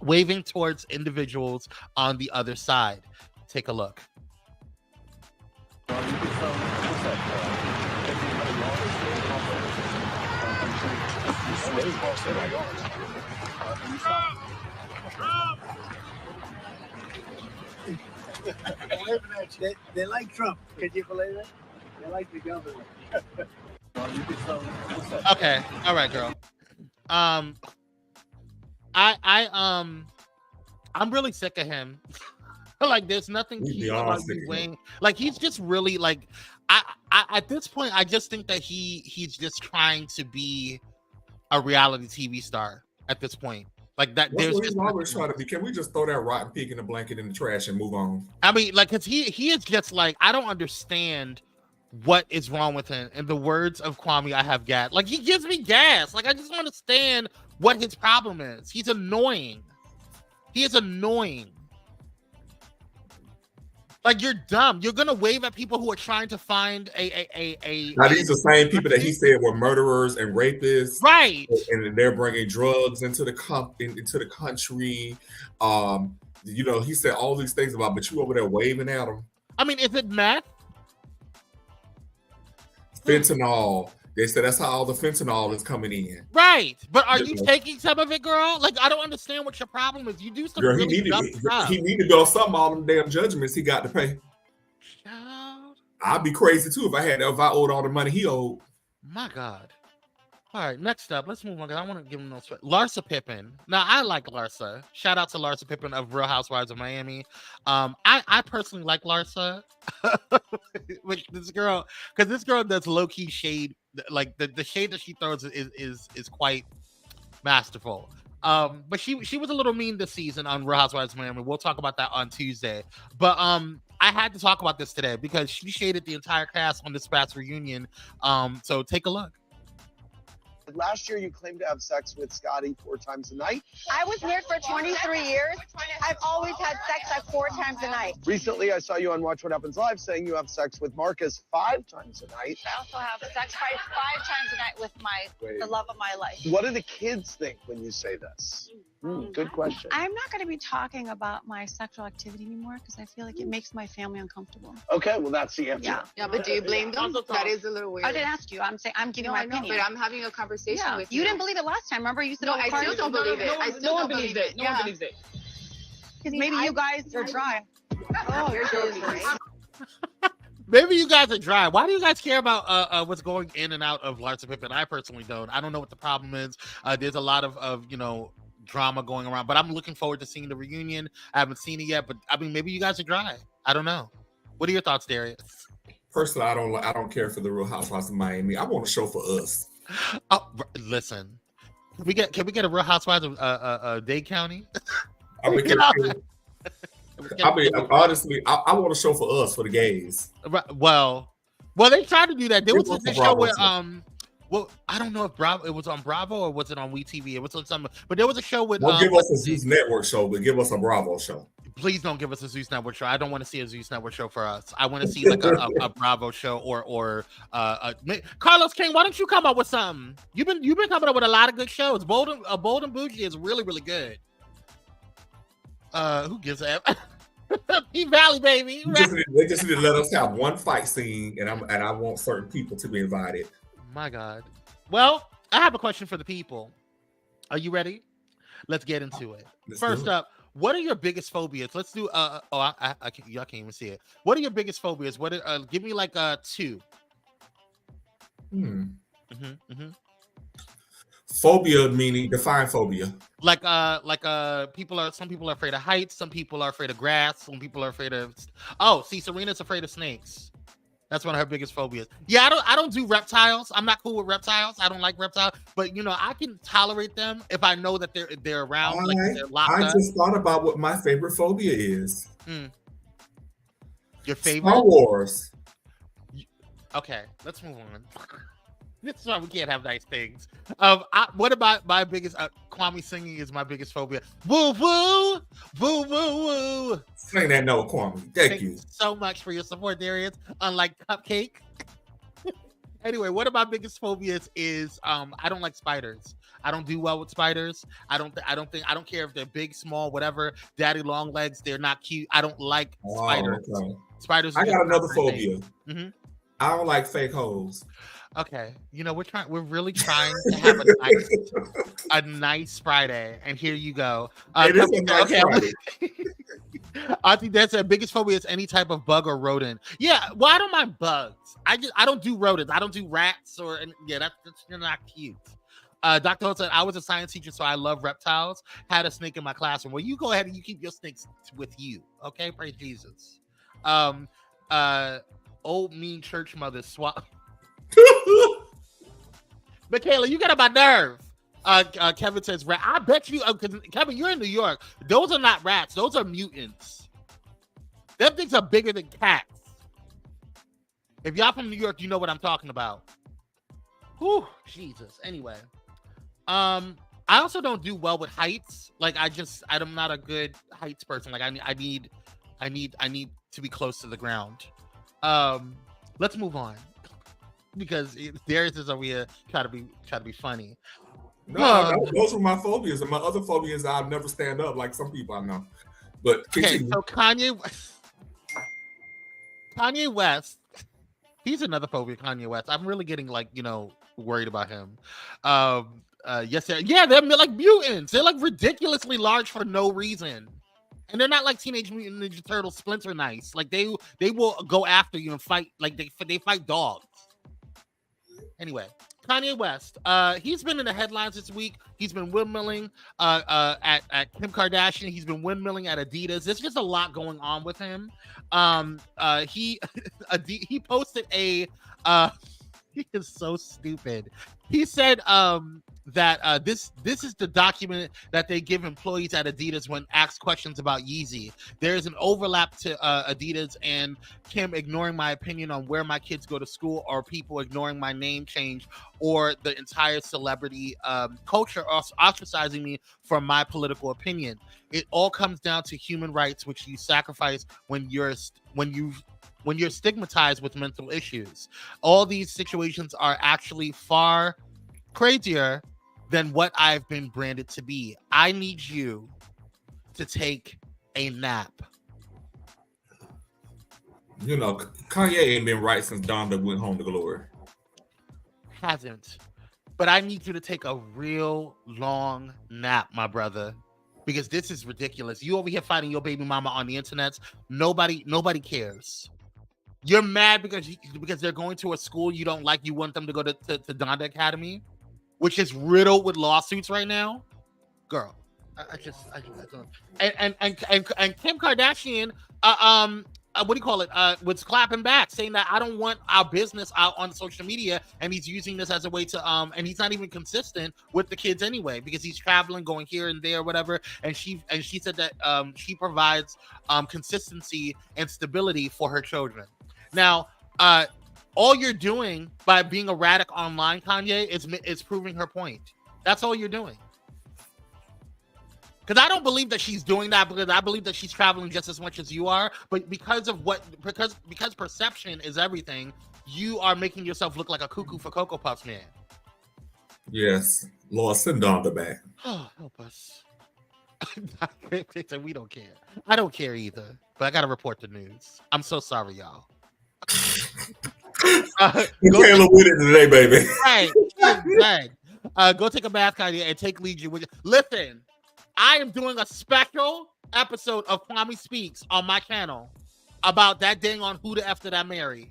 waving towards individuals on the other side. Take a look. They like Trump. Can you believe it? They like the governor. Okay, all right, girl. I'm really sick of him. Like, there's nothing cute about you weighing. Like, he's just really like. I at this point, I just think that he's just trying to be a reality TV star at this point. Like that, there's just always trying to be. Can we just throw that rotten pig in the blanket in the trash and move on? I mean, like, cause he is just like, I don't understand what is wrong with him. In the words of Kwame, I have gas. Like, he gives me gas. Like, I just don't understand what his problem is. He's annoying. He is annoying. Like, you're dumb. You're gonna wave at people who are trying to find a. Now these are the same people that he said were murderers and rapists, right? And they're bringing drugs into the country. You know, he said all these things about, but you over there waving at them. I mean, is it meth? Fentanyl. They said that's how all the fentanyl is coming in. Right. But are you taking some of it, girl? Like, I don't understand what your problem is. You do some Girl, really dumb stuff. he needed to go some all them damn judgments he got to pay. Child. I'd be crazy too if I owed all the money he owed. My God. All right, next up, let's move on because I want to give him no sweat. Larsa Pippen. Now, I like Larsa. Shout out to Larsa Pippen of Real Housewives of Miami. I personally like Larsa. With this girl, because this girl does low-key shade. Like the shade that she throws is quite masterful. But she was a little mean this season on Real Housewives of Miami. We'll talk about that on Tuesday. But I had to talk about this today because she shaded the entire cast on this past reunion. So take a look. Last year, you claimed to have sex with Scotty 4 times a night. I was married for 23 years. I've always had sex like 4 times a night. Recently, I saw you on Watch What Happens Live saying you have sex with Marcus 5 times a night. I also have sex 5 times a night with the love of my life. What do the kids think when you say this? Good question. I'm not going to be talking about my sexual activity anymore because I feel like it makes my family uncomfortable. Okay, well, that's the answer. Yeah, but do you blame them? That is a little weird. I didn't ask you. I'm saying I'm giving my opinion. But I'm having a conversation with you. You didn't believe it last time. Remember, you said no. I still don't believe it. I still don't believe it. No one believes it. Because maybe you guys are dry. Oh, you're joking, right? Maybe you guys are dry. Why do you guys care about what's going in and out of Larsa Pippen? I personally don't. I don't know what the problem is. There's a lot of drama going around, but I'm looking forward to seeing the reunion. I haven't seen it yet, but I mean, maybe you guys are dry. I don't know. What are your thoughts, Darius? Personally, I don't care for the Real Housewives of Miami. I want a show for us. Oh, listen. Can we get a Real Housewives of Dade County? Honestly, I want a show for us, for the gays. Well, they tried to do that. There was a show where well, I don't know if it was on Bravo or was it on WeTV? It was on something, but there was a show with. Don't give us a Zeus Network show, but give us a Bravo show. Please don't give us a Zeus Network show. I don't want to see a Zeus Network show for us. I want to see like a Bravo show or Carlos King. Why don't you come up with something? You've been coming up with a lot of good shows. Bold and Bougie is really, really good. Who gives a P-Valley, baby? They just need to let us have one fight scene, and I want certain people to be invited. My God. Well, I have a question for the people. Are you ready? Let's get into it. First up, what are your biggest phobias? Let's do I can't, y'all can't even see it. What are your biggest phobias? Give me like 2. Phobia meaning define phobia. Like some people are afraid of heights, some people are afraid of grass, some people are afraid of Serena's afraid of snakes. That's one of her biggest phobias. Yeah, I don't do reptiles. I'm not cool with reptiles. I don't like reptiles, but I can tolerate them if I know that they're around. They're locked up. I just thought about what my favorite phobia is. Your favorite? Star Wars. Okay, let's move on. This is why we can't have nice things. What about my biggest? Kwame singing is my biggest phobia. Woo woo, woo woo woo. Sing that note, Kwame. Thank you so much for your support, Darius. Unlike Cupcake. Anyway, one of my biggest phobias is I don't like spiders. I don't do well with spiders. I don't care if they're big, small, whatever. Daddy long legs, they're not cute. I don't like spiders. Okay. Spiders. I got another phobia. I don't like fake hoes. Okay, we're really trying to have a nice Friday, and here you go. It is a nice Friday. I think that's the biggest phobia is any type of bug or rodent. Yeah, well, I don't mind bugs. I don't do rodents. I don't do rats that's not cute. Dr. Ho said I was a science teacher, so I love reptiles. Had a snake in my classroom. Well, you go ahead and you keep your snakes with you. Okay, praise Jesus. Old mean church mother swap. Michaela, you got on my nerve. Kevin says rat. I bet you, Kevin, you're in New York. Those are not rats. Those are mutants. Them things are bigger than cats. If y'all from New York, you know what I'm talking about. Whew, Jesus. Anyway, I also don't do well with heights. Like I'm not a good heights person. Like I need to be close to the ground. Let's move on. Because Darius is over here trying to be funny. No, those were my phobias, and my other phobias I'll never stand up like some people I know. But continue. Okay, so Kanye West, he's another phobia. Kanye West, I'm really getting worried about him. Yes, they're like mutants. They're like ridiculously large for no reason. And they're not like Teenage Mutant Ninja Turtles Splinter Knights. Like they will go after you and fight like they fight dogs. Anyway, Kanye West. He's been in the headlines this week. He's been windmilling at Kim Kardashian. He's been windmilling at Adidas. There's just a lot going on with him. He posted a he is so stupid. He said that this is the document that they give employees at Adidas when asked questions about Yeezy. There's an overlap to Adidas and Kim ignoring my opinion on where my kids go to school, or people ignoring my name change, or the entire celebrity culture ostracizing me for my political opinion. It all comes down to human rights, which you sacrifice when you're stigmatized with mental issues. All these situations are actually far crazier than what I've been branded to be. I need you to take a nap. You know, Kanye ain't been right since Donda went home to glory. Hasn't. But I need you to take a real long nap, my brother. Because this is ridiculous. You over here fighting your baby mama on the internet. Nobody cares. You're mad because they're going to a school you don't like. You want them to go to Donda Academy, which is riddled with lawsuits right now. Girl, I don't. And Kim Kardashian, what do you call it? Was clapping back, saying that I don't want our business out on social media, and he's using this as a way to and he's not even consistent with the kids anyway, because he's traveling, going here and there, whatever. And she said that she provides consistency and stability for her children. Now, all you're doing by being erratic online, Kanye, is proving her point. That's all you're doing. Because I don't believe that she's doing that, because I believe that she's traveling just as much as you are. But because perception is everything, you are making yourself look like a cuckoo for Cocoa Puffs, man. Yes. Lord, send Donda back. Oh, help us. We don't care. I don't care either. But I got to report the news. I'm so sorry, y'all. You can't live with it today, baby. Right. Go take a bath, Kanye, and take Legion with you. Listen, I am doing a special episode of Kwame Speaks on my channel about that dang on Who the F Did I Marry.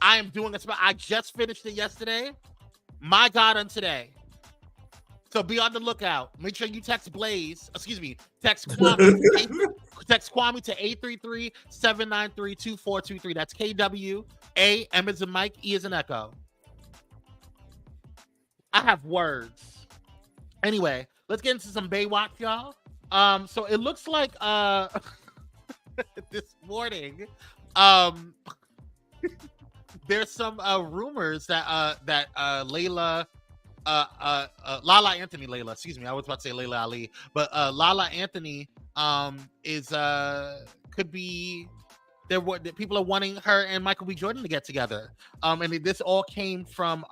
I am doing I just finished it yesterday. My God, on today. So be on the lookout. Make sure you text Kwame. Text Kwame to 833-793-2423. That's KWA, M as in Mike, E as in Echo. I have words. Anyway, let's get into some Baywatch, y'all. So it looks like this morning, there's some rumors that Lala Anthony, excuse me, I was about to say Layla Ali, but Lala Anthony could be there. People are wanting her and Michael B. Jordan to get together. And this all came from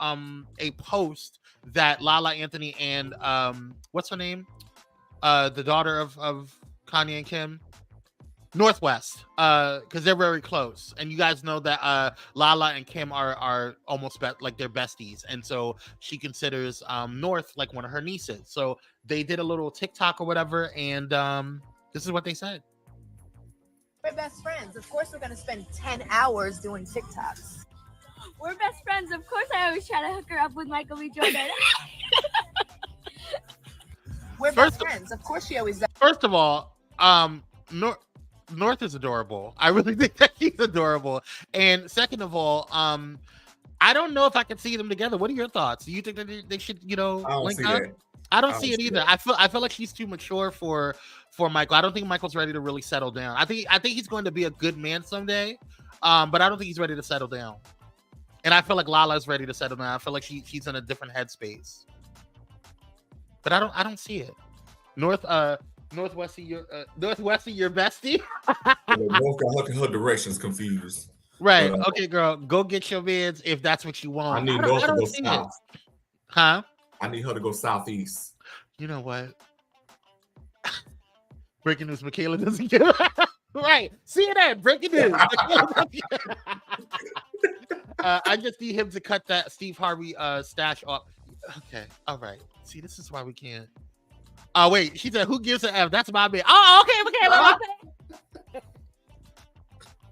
a post that Lala Anthony and what's her name, the daughter of Kanye and Kim, Northwest, because they're very close, and you guys know that Lala and Kim are almost like they're besties, and so she considers North like one of her nieces. So they did a little TikTok or whatever, and this is what they said. We're best friends. Of course, we're gonna spend 10 hours doing TikToks. We're best friends. Of course, I always try to hook her up with Michael B. Jordan. We're best friends. Of course, she always does. First of all, North is adorable. I really think that she's adorable. And second of all, I don't know if I can see them together. What are your thoughts? Do you think that they should, link up? I don't see it either. I feel like she's too mature for Michael. I don't think Michael's ready to really settle down. I think he's going to be a good man someday, but I don't think he's ready to settle down. And I feel like Lala's ready to settle down. I feel like she's in a different headspace. But I don't see it. Northwesty, your bestie. North got her directions confused. Right. Okay, girl. Go get your meds if that's what you want. I need North to go south. Huh? I need her to go southeast. You know what? Breaking news: Michaela doesn't get it. Right. CNN. Breaking news. I just need him to cut that Steve Harvey stash off. Okay, all right. See, this is why we can't. Oh wait, she said, "Who gives a F?" That's my man. Oh, okay, my man.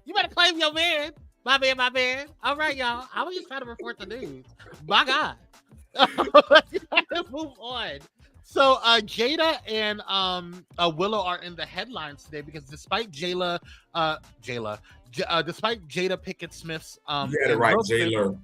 You better claim your man. My man. All right, y'all. I was just trying to report the news. My God. Let's move on. So Jada and Willow are in the headlines today because despite despite Jada Pinkett Smith's you had it right, Jayla.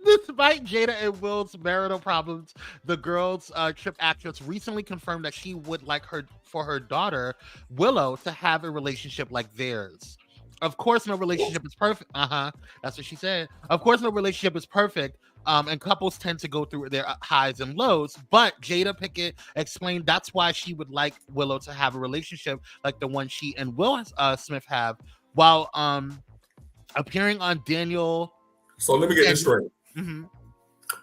Despite Jada and Will's marital problems, the Girls Trip actress recently confirmed that she would like for her daughter Willow to have a relationship like theirs. Of course, no relationship is perfect. That's what she said. Of course, no relationship is perfect. And couples tend to go through their highs and lows. But Jada Pinkett explained that's why she would like Willow to have a relationship like the one she and Will Smith have, while appearing on Daniel. So let me get this straight. Mm-hmm.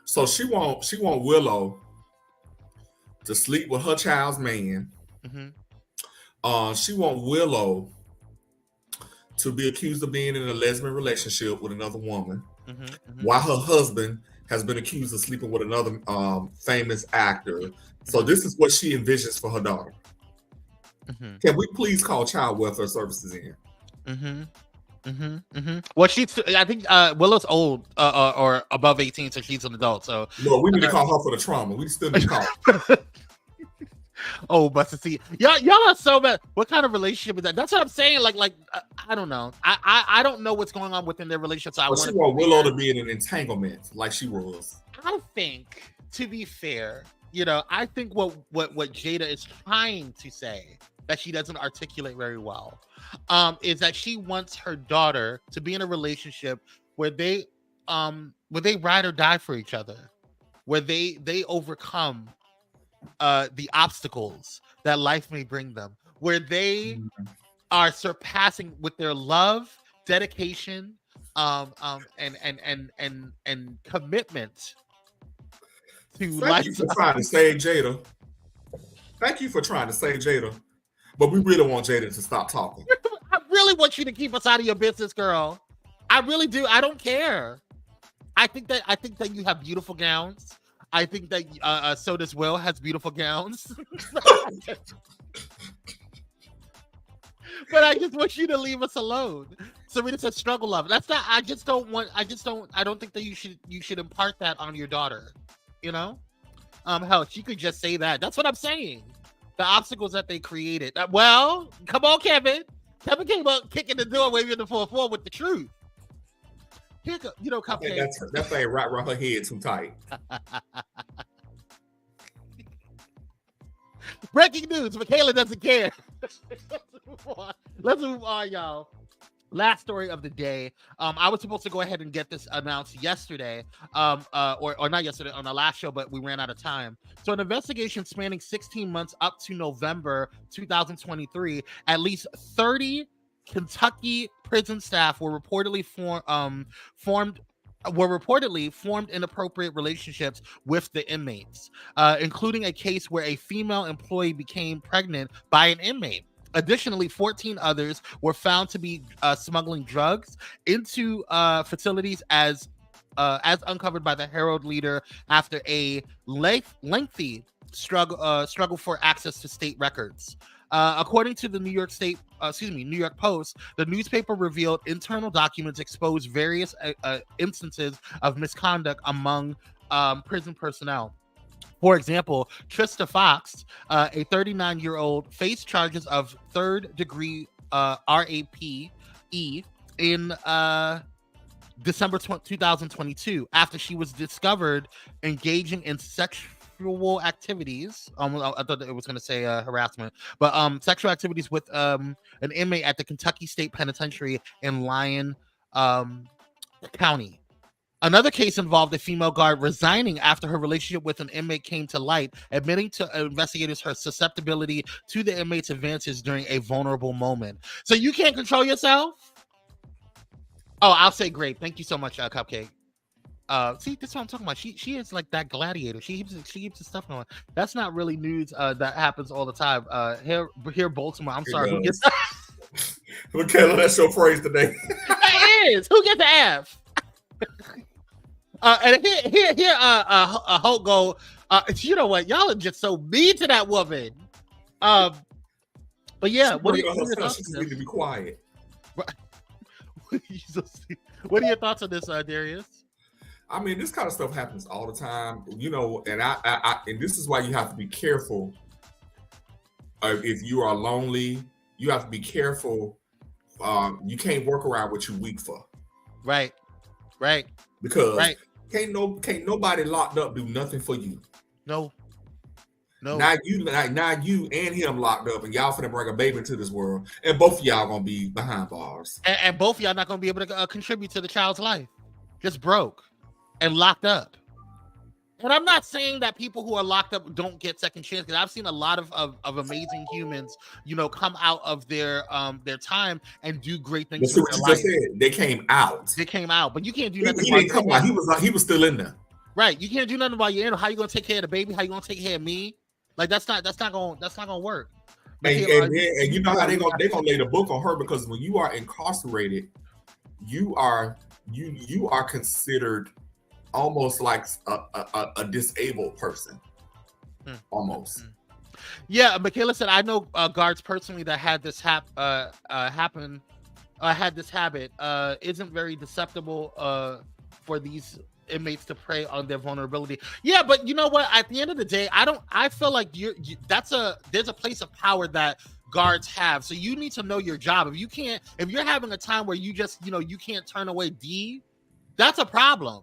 So she want Willow to sleep with her child's man. Mm-hmm. She want Willow to be accused of being in a lesbian relationship with another woman, while her husband has been accused of sleeping with another famous actor. So this is what she envisions for her daughter. Can we please call child welfare services in? Well, I think Willow's old or above 18, so she's an adult. So no, we need to call her for the trauma. We still need to call her. Oh, but to see y'all are so bad. What kind of relationship is that? That's what I'm saying. Like I don't know. I don't know what's going on within their relationship. So she want Willow to be in an entanglement like she was. I think, to be fair, I think what Jada is trying to say that she doesn't articulate very well, is that she wants her daughter to be in a relationship where they ride or die for each other, where they overcome the obstacles that life may bring them, where they are surpassing with their love, dedication, and commitment to life. Thank you for trying to save Jada. But we really want Jada to stop talking. I really want you to keep us out of your business, girl. I really do. I don't care. I think that you have beautiful gowns. I think that so does Will, has beautiful gowns. But I just want you to leave us alone. Serena said struggle love. That's not, I don't think that you should impart that on your daughter. Hell, she could just say that. That's what I'm saying. The obstacles that they created. Well, come on, Kevin. Kevin came up kicking the door, waving the 4-4 with the truth. Cupcake. That thing right around her head too tight. Breaking news: Michaela doesn't care. Let's move on, y'all. Last story of the day. I was supposed to go ahead and get this announced yesterday, or not yesterday on the last show, but we ran out of time. So, an investigation spanning 16 months up to November 2023, at least 30 Kentucky prison staff were reportedly formed inappropriate relationships with the inmates, including a case where a female employee became pregnant by an inmate. Additionally, 14 others were found to be smuggling drugs into facilities as uncovered by the Herald Leader after a lengthy struggle for access to state records. According to the New York Post, the newspaper revealed internal documents exposed various instances of misconduct among prison personnel. For example, Trista Fox, a 39-year-old, faced charges of third-degree rape in December 2022 after she was discovered engaging in sexual activities. I thought it was going to say harassment, but sexual activities with an inmate at the Kentucky State Penitentiary in Lyon County. Another case involved a female guard resigning after her relationship with an inmate came to light, admitting to investigators her susceptibility to the inmate's advances during a vulnerable moment. So you can't control yourself? Oh, I'll say great. Thank you so much, Cupcake. See, this is what I'm talking about. She is like that gladiator. She keeps the stuff going. That's not really news that happens all the time. Here Baltimore. I'm sorry. Michaela, that's your phrase today. It is. Who gets the F? And here, Hulk go. You know what? Y'all are just so mean to that woman. But yeah, what are your thoughts? She need to be quiet. What are your thoughts on this, Darius? I mean, this kind of stuff happens all the time, you know. And I and this is why you have to be careful. If you are lonely, you have to be careful. You can't work around what you're weak for. Right. Because can't nobody locked up do nothing for you. No. Now you and him locked up, and y'all finna bring a baby into this world, and both of y'all gonna be behind bars. And both of y'all not gonna be able to contribute to the child's life. Just broke and locked up. And I'm not saying that people who are locked up don't get second chance, because I've seen a lot of amazing humans, you know, come out of their time and do great things. That's what you just said. They came out. But you can't do nothing. He didn't come out. He was still in there. Right. You can't do nothing while you're in. How you gonna take care of the baby? How you gonna take care of me? Like that's not gonna work. And you know how they gonna lay the book on her, because when you are incarcerated, you are considered almost like a disabled person, almost. Yeah, Michaela said, I know guards personally that had this had this habit. Isn't very deceptible for these inmates to prey on their vulnerability. Yeah, but you know what? At the end of the day, I feel like there's a place of power that guards have. So you need to know your job. If you're having a time where you just, you know, you can't turn away D, that's a problem.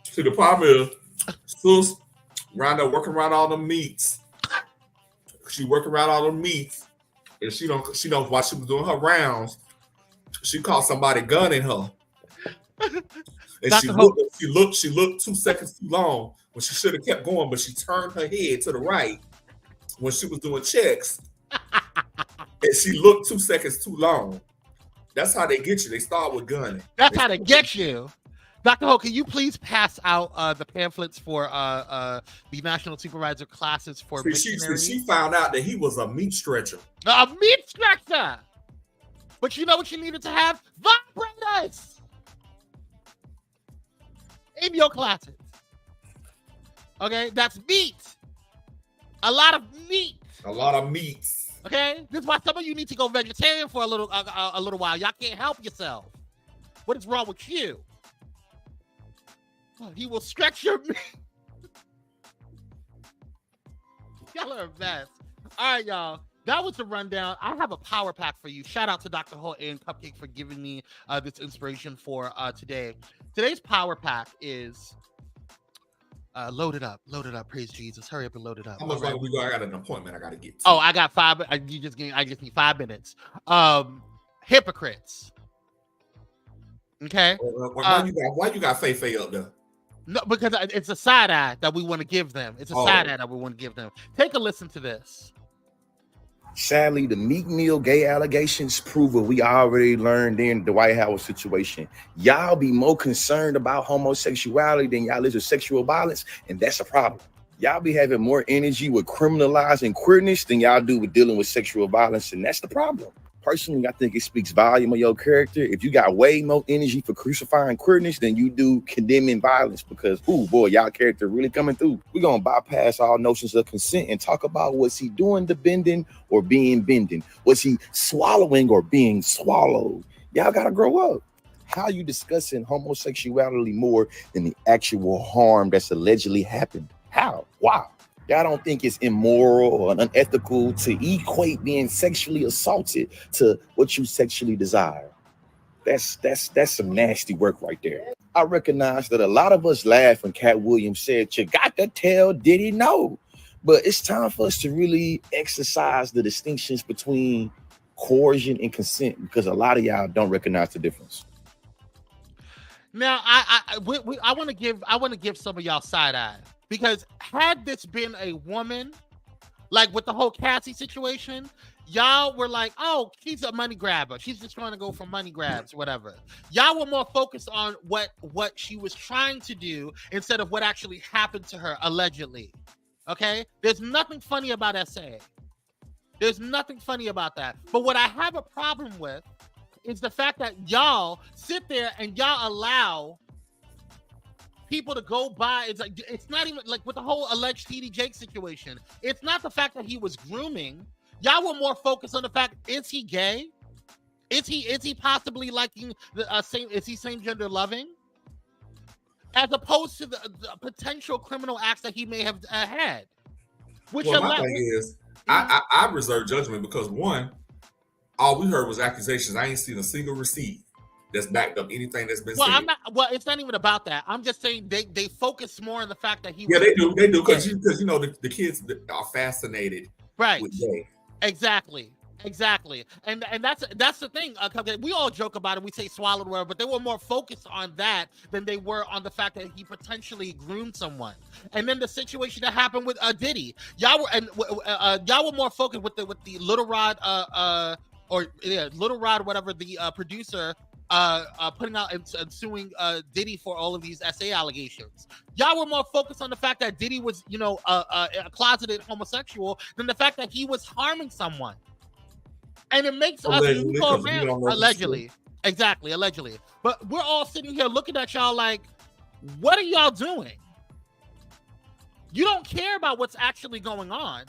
See, the problem is, Sus round up working around all the meats. She working around all the meats, and she don't while she was doing her rounds, she caught somebody gunning her. And she looked 2 seconds too long when she should have kept going, but she turned her head to the right when she was doing checks, and she looked 2 seconds too long. That's how they get you. They start with gunning. That's how they get you. Dr. Ho, can you please pass out the pamphlets for the National Supervisor classes for missionaries? She found out that he was a meat stretcher. A meat stretcher! But you know what you needed to have? Vibrators! In your classes. Okay? That's meat. A lot of meat. A lot of meats. Okay? This is why some of you need to go vegetarian for a little while. Y'all can't help yourself. What is wrong with you? He will stretch your meat. Y'all are a mess. All right, y'all. That was the rundown. I have a power pack for you. Shout out to Dr. Ho and Cupcake for giving me this inspiration for today. Today's power pack is load it up. Praise Jesus. Hurry up and load it up. How much longer we go? I got an appointment I got to get to. Oh, I got 5. I just need 5 minutes. Hypocrites. Okay. Why you got Faye up there? No, because it's a side eye that we want to give them. Side eye that we want to give them. Take a listen to this. Sadly, the Meek Mill gay allegations prove what we already learned in the White House situation. Y'all be more concerned about homosexuality than y'all is with sexual violence, and that's a problem. Y'all be having more energy with criminalizing queerness than y'all do with dealing with sexual violence, and that's the problem. Personally, I think it speaks volume of your character if you got way more energy for crucifying queerness than you do condemning violence, because, ooh, boy, y'all character really coming through. We're going to bypass all notions of consent and talk about, was he doing the bending or being bending? Was he swallowing or being swallowed? Y'all got to grow up. How you discussing homosexuality more than the actual harm that's allegedly happened? How? Wow. Y'all don't think it's immoral or unethical to equate being sexually assaulted to what you sexually desire. That's some nasty work right there. I recognize that a lot of us laugh when Cat Williams said, "You got to tell Diddy no." But it's time for us to really exercise the distinctions between coercion and consent, because a lot of y'all don't recognize the difference. Now, I want to give some of y'all side eye. Because had this been a woman, like with the whole Cassie situation, y'all were like, oh, she's a money grabber. She's just trying to go for money grabs, whatever. Y'all were more focused on what she was trying to do instead of what actually happened to her, allegedly. Okay? There's nothing funny about SA. There's nothing funny about that. But what I have a problem with is the fact that y'all sit there and y'all allow people to go by. It's like, it's not even like with the whole alleged TD Jake situation. It's not the fact that he was grooming. Y'all were more focused on the fact, is he gay? Is he possibly liking the same? Is he same gender loving? As opposed to the potential criminal acts that he may have had. Which well, my thing is, I reserve judgment because one, all we heard was accusations. I ain't seen a single receipt that's backed up anything that's been said. It's not even about that. I'm just saying they focus more on the fact that he. Yeah, they do because you know the kids are fascinated, right? With gay. Exactly, and that's the thing. We all joke about it. We say swallowed whatever, but they were more focused on that than they were on the fact that he potentially groomed someone. And then the situation that happened with Diddy, y'all were more focused with the Little Rod, Little Rod, whatever, the producer. Putting out and suing Diddy for all of these SA allegations. Y'all were more focused on the fact that Diddy was, a closeted homosexual than the fact that he was harming someone. And it makes allegedly. Exactly, allegedly. But we're all sitting here looking at y'all like, what are y'all doing? You don't care about what's actually going on.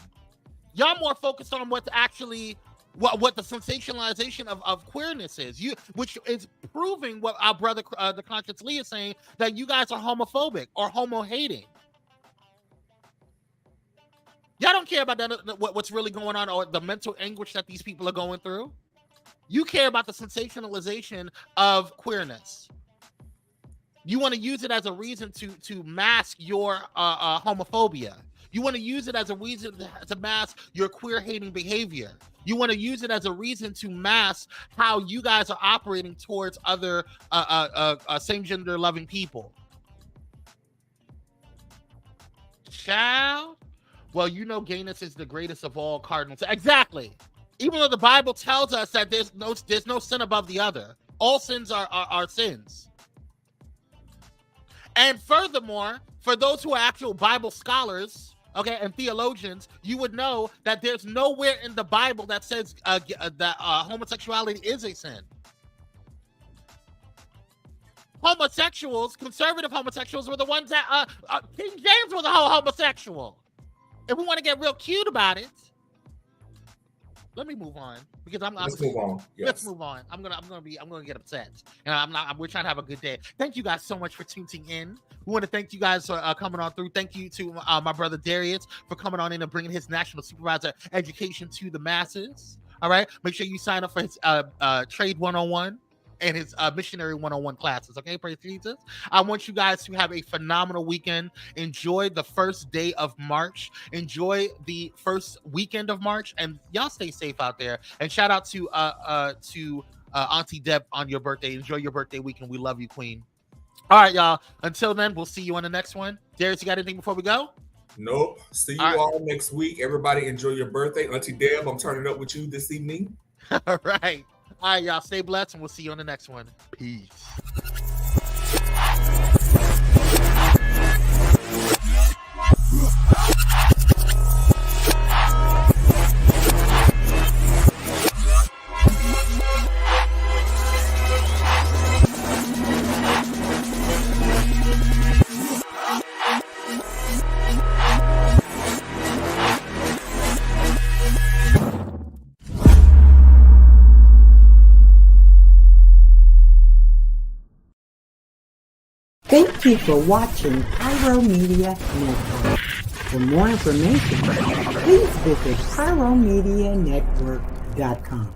Y'all more focused on what's actually what the sensationalization of queerness is, which is proving what our brother the Conscious Lee is saying, that you guys are homophobic or homo hating. Y'all don't care about what's really going on or the mental anguish that these people are going through. You care about the sensationalization of queerness. You want to use it as a reason to mask your homophobia. You want to use it as a reason to mask your queer hating behavior. You want to use it as a reason to mask how you guys are operating towards other same gender loving people. Child, well, gayness is the greatest of all cardinals. Exactly. Even though the Bible tells us that there's no sin above the other. All sins are sins. And furthermore, for those who are actual Bible scholars, okay, and theologians, you would know that there's nowhere in the Bible that says that homosexuality is a sin. Conservative homosexuals were the ones that King James was a whole homosexual. If we want to get real cute about it, let me move on because let's move on. Yes. Let's move on. I'm gonna get upset, and we're trying to have a good day. Thank you guys so much for tuning in. We want to thank you guys for coming on through. Thank you to my brother Darius for coming on in and bringing his national supervisor education to the masses. All right, make sure you sign up for his trade 101 and his missionary 101 classes. Okay, praise Jesus. I want you guys to have a phenomenal weekend. Enjoy the first day of March. Enjoy the first weekend of March, and y'all stay safe out there. And shout out to Auntie Deb on your birthday. Enjoy your birthday weekend. We love you, Queen. All right, y'all. Until then, we'll see you on the next one. Darius, you got anything before we go? Nope. See you all next week. Everybody enjoy your birthday. Auntie Deb, I'm turning up with you this evening. All right. All right, y'all. Stay blessed, and we'll see you on the next one. Peace. Thank you for watching Pyro Media Network. For more information, please visit pyromedianetwork.com.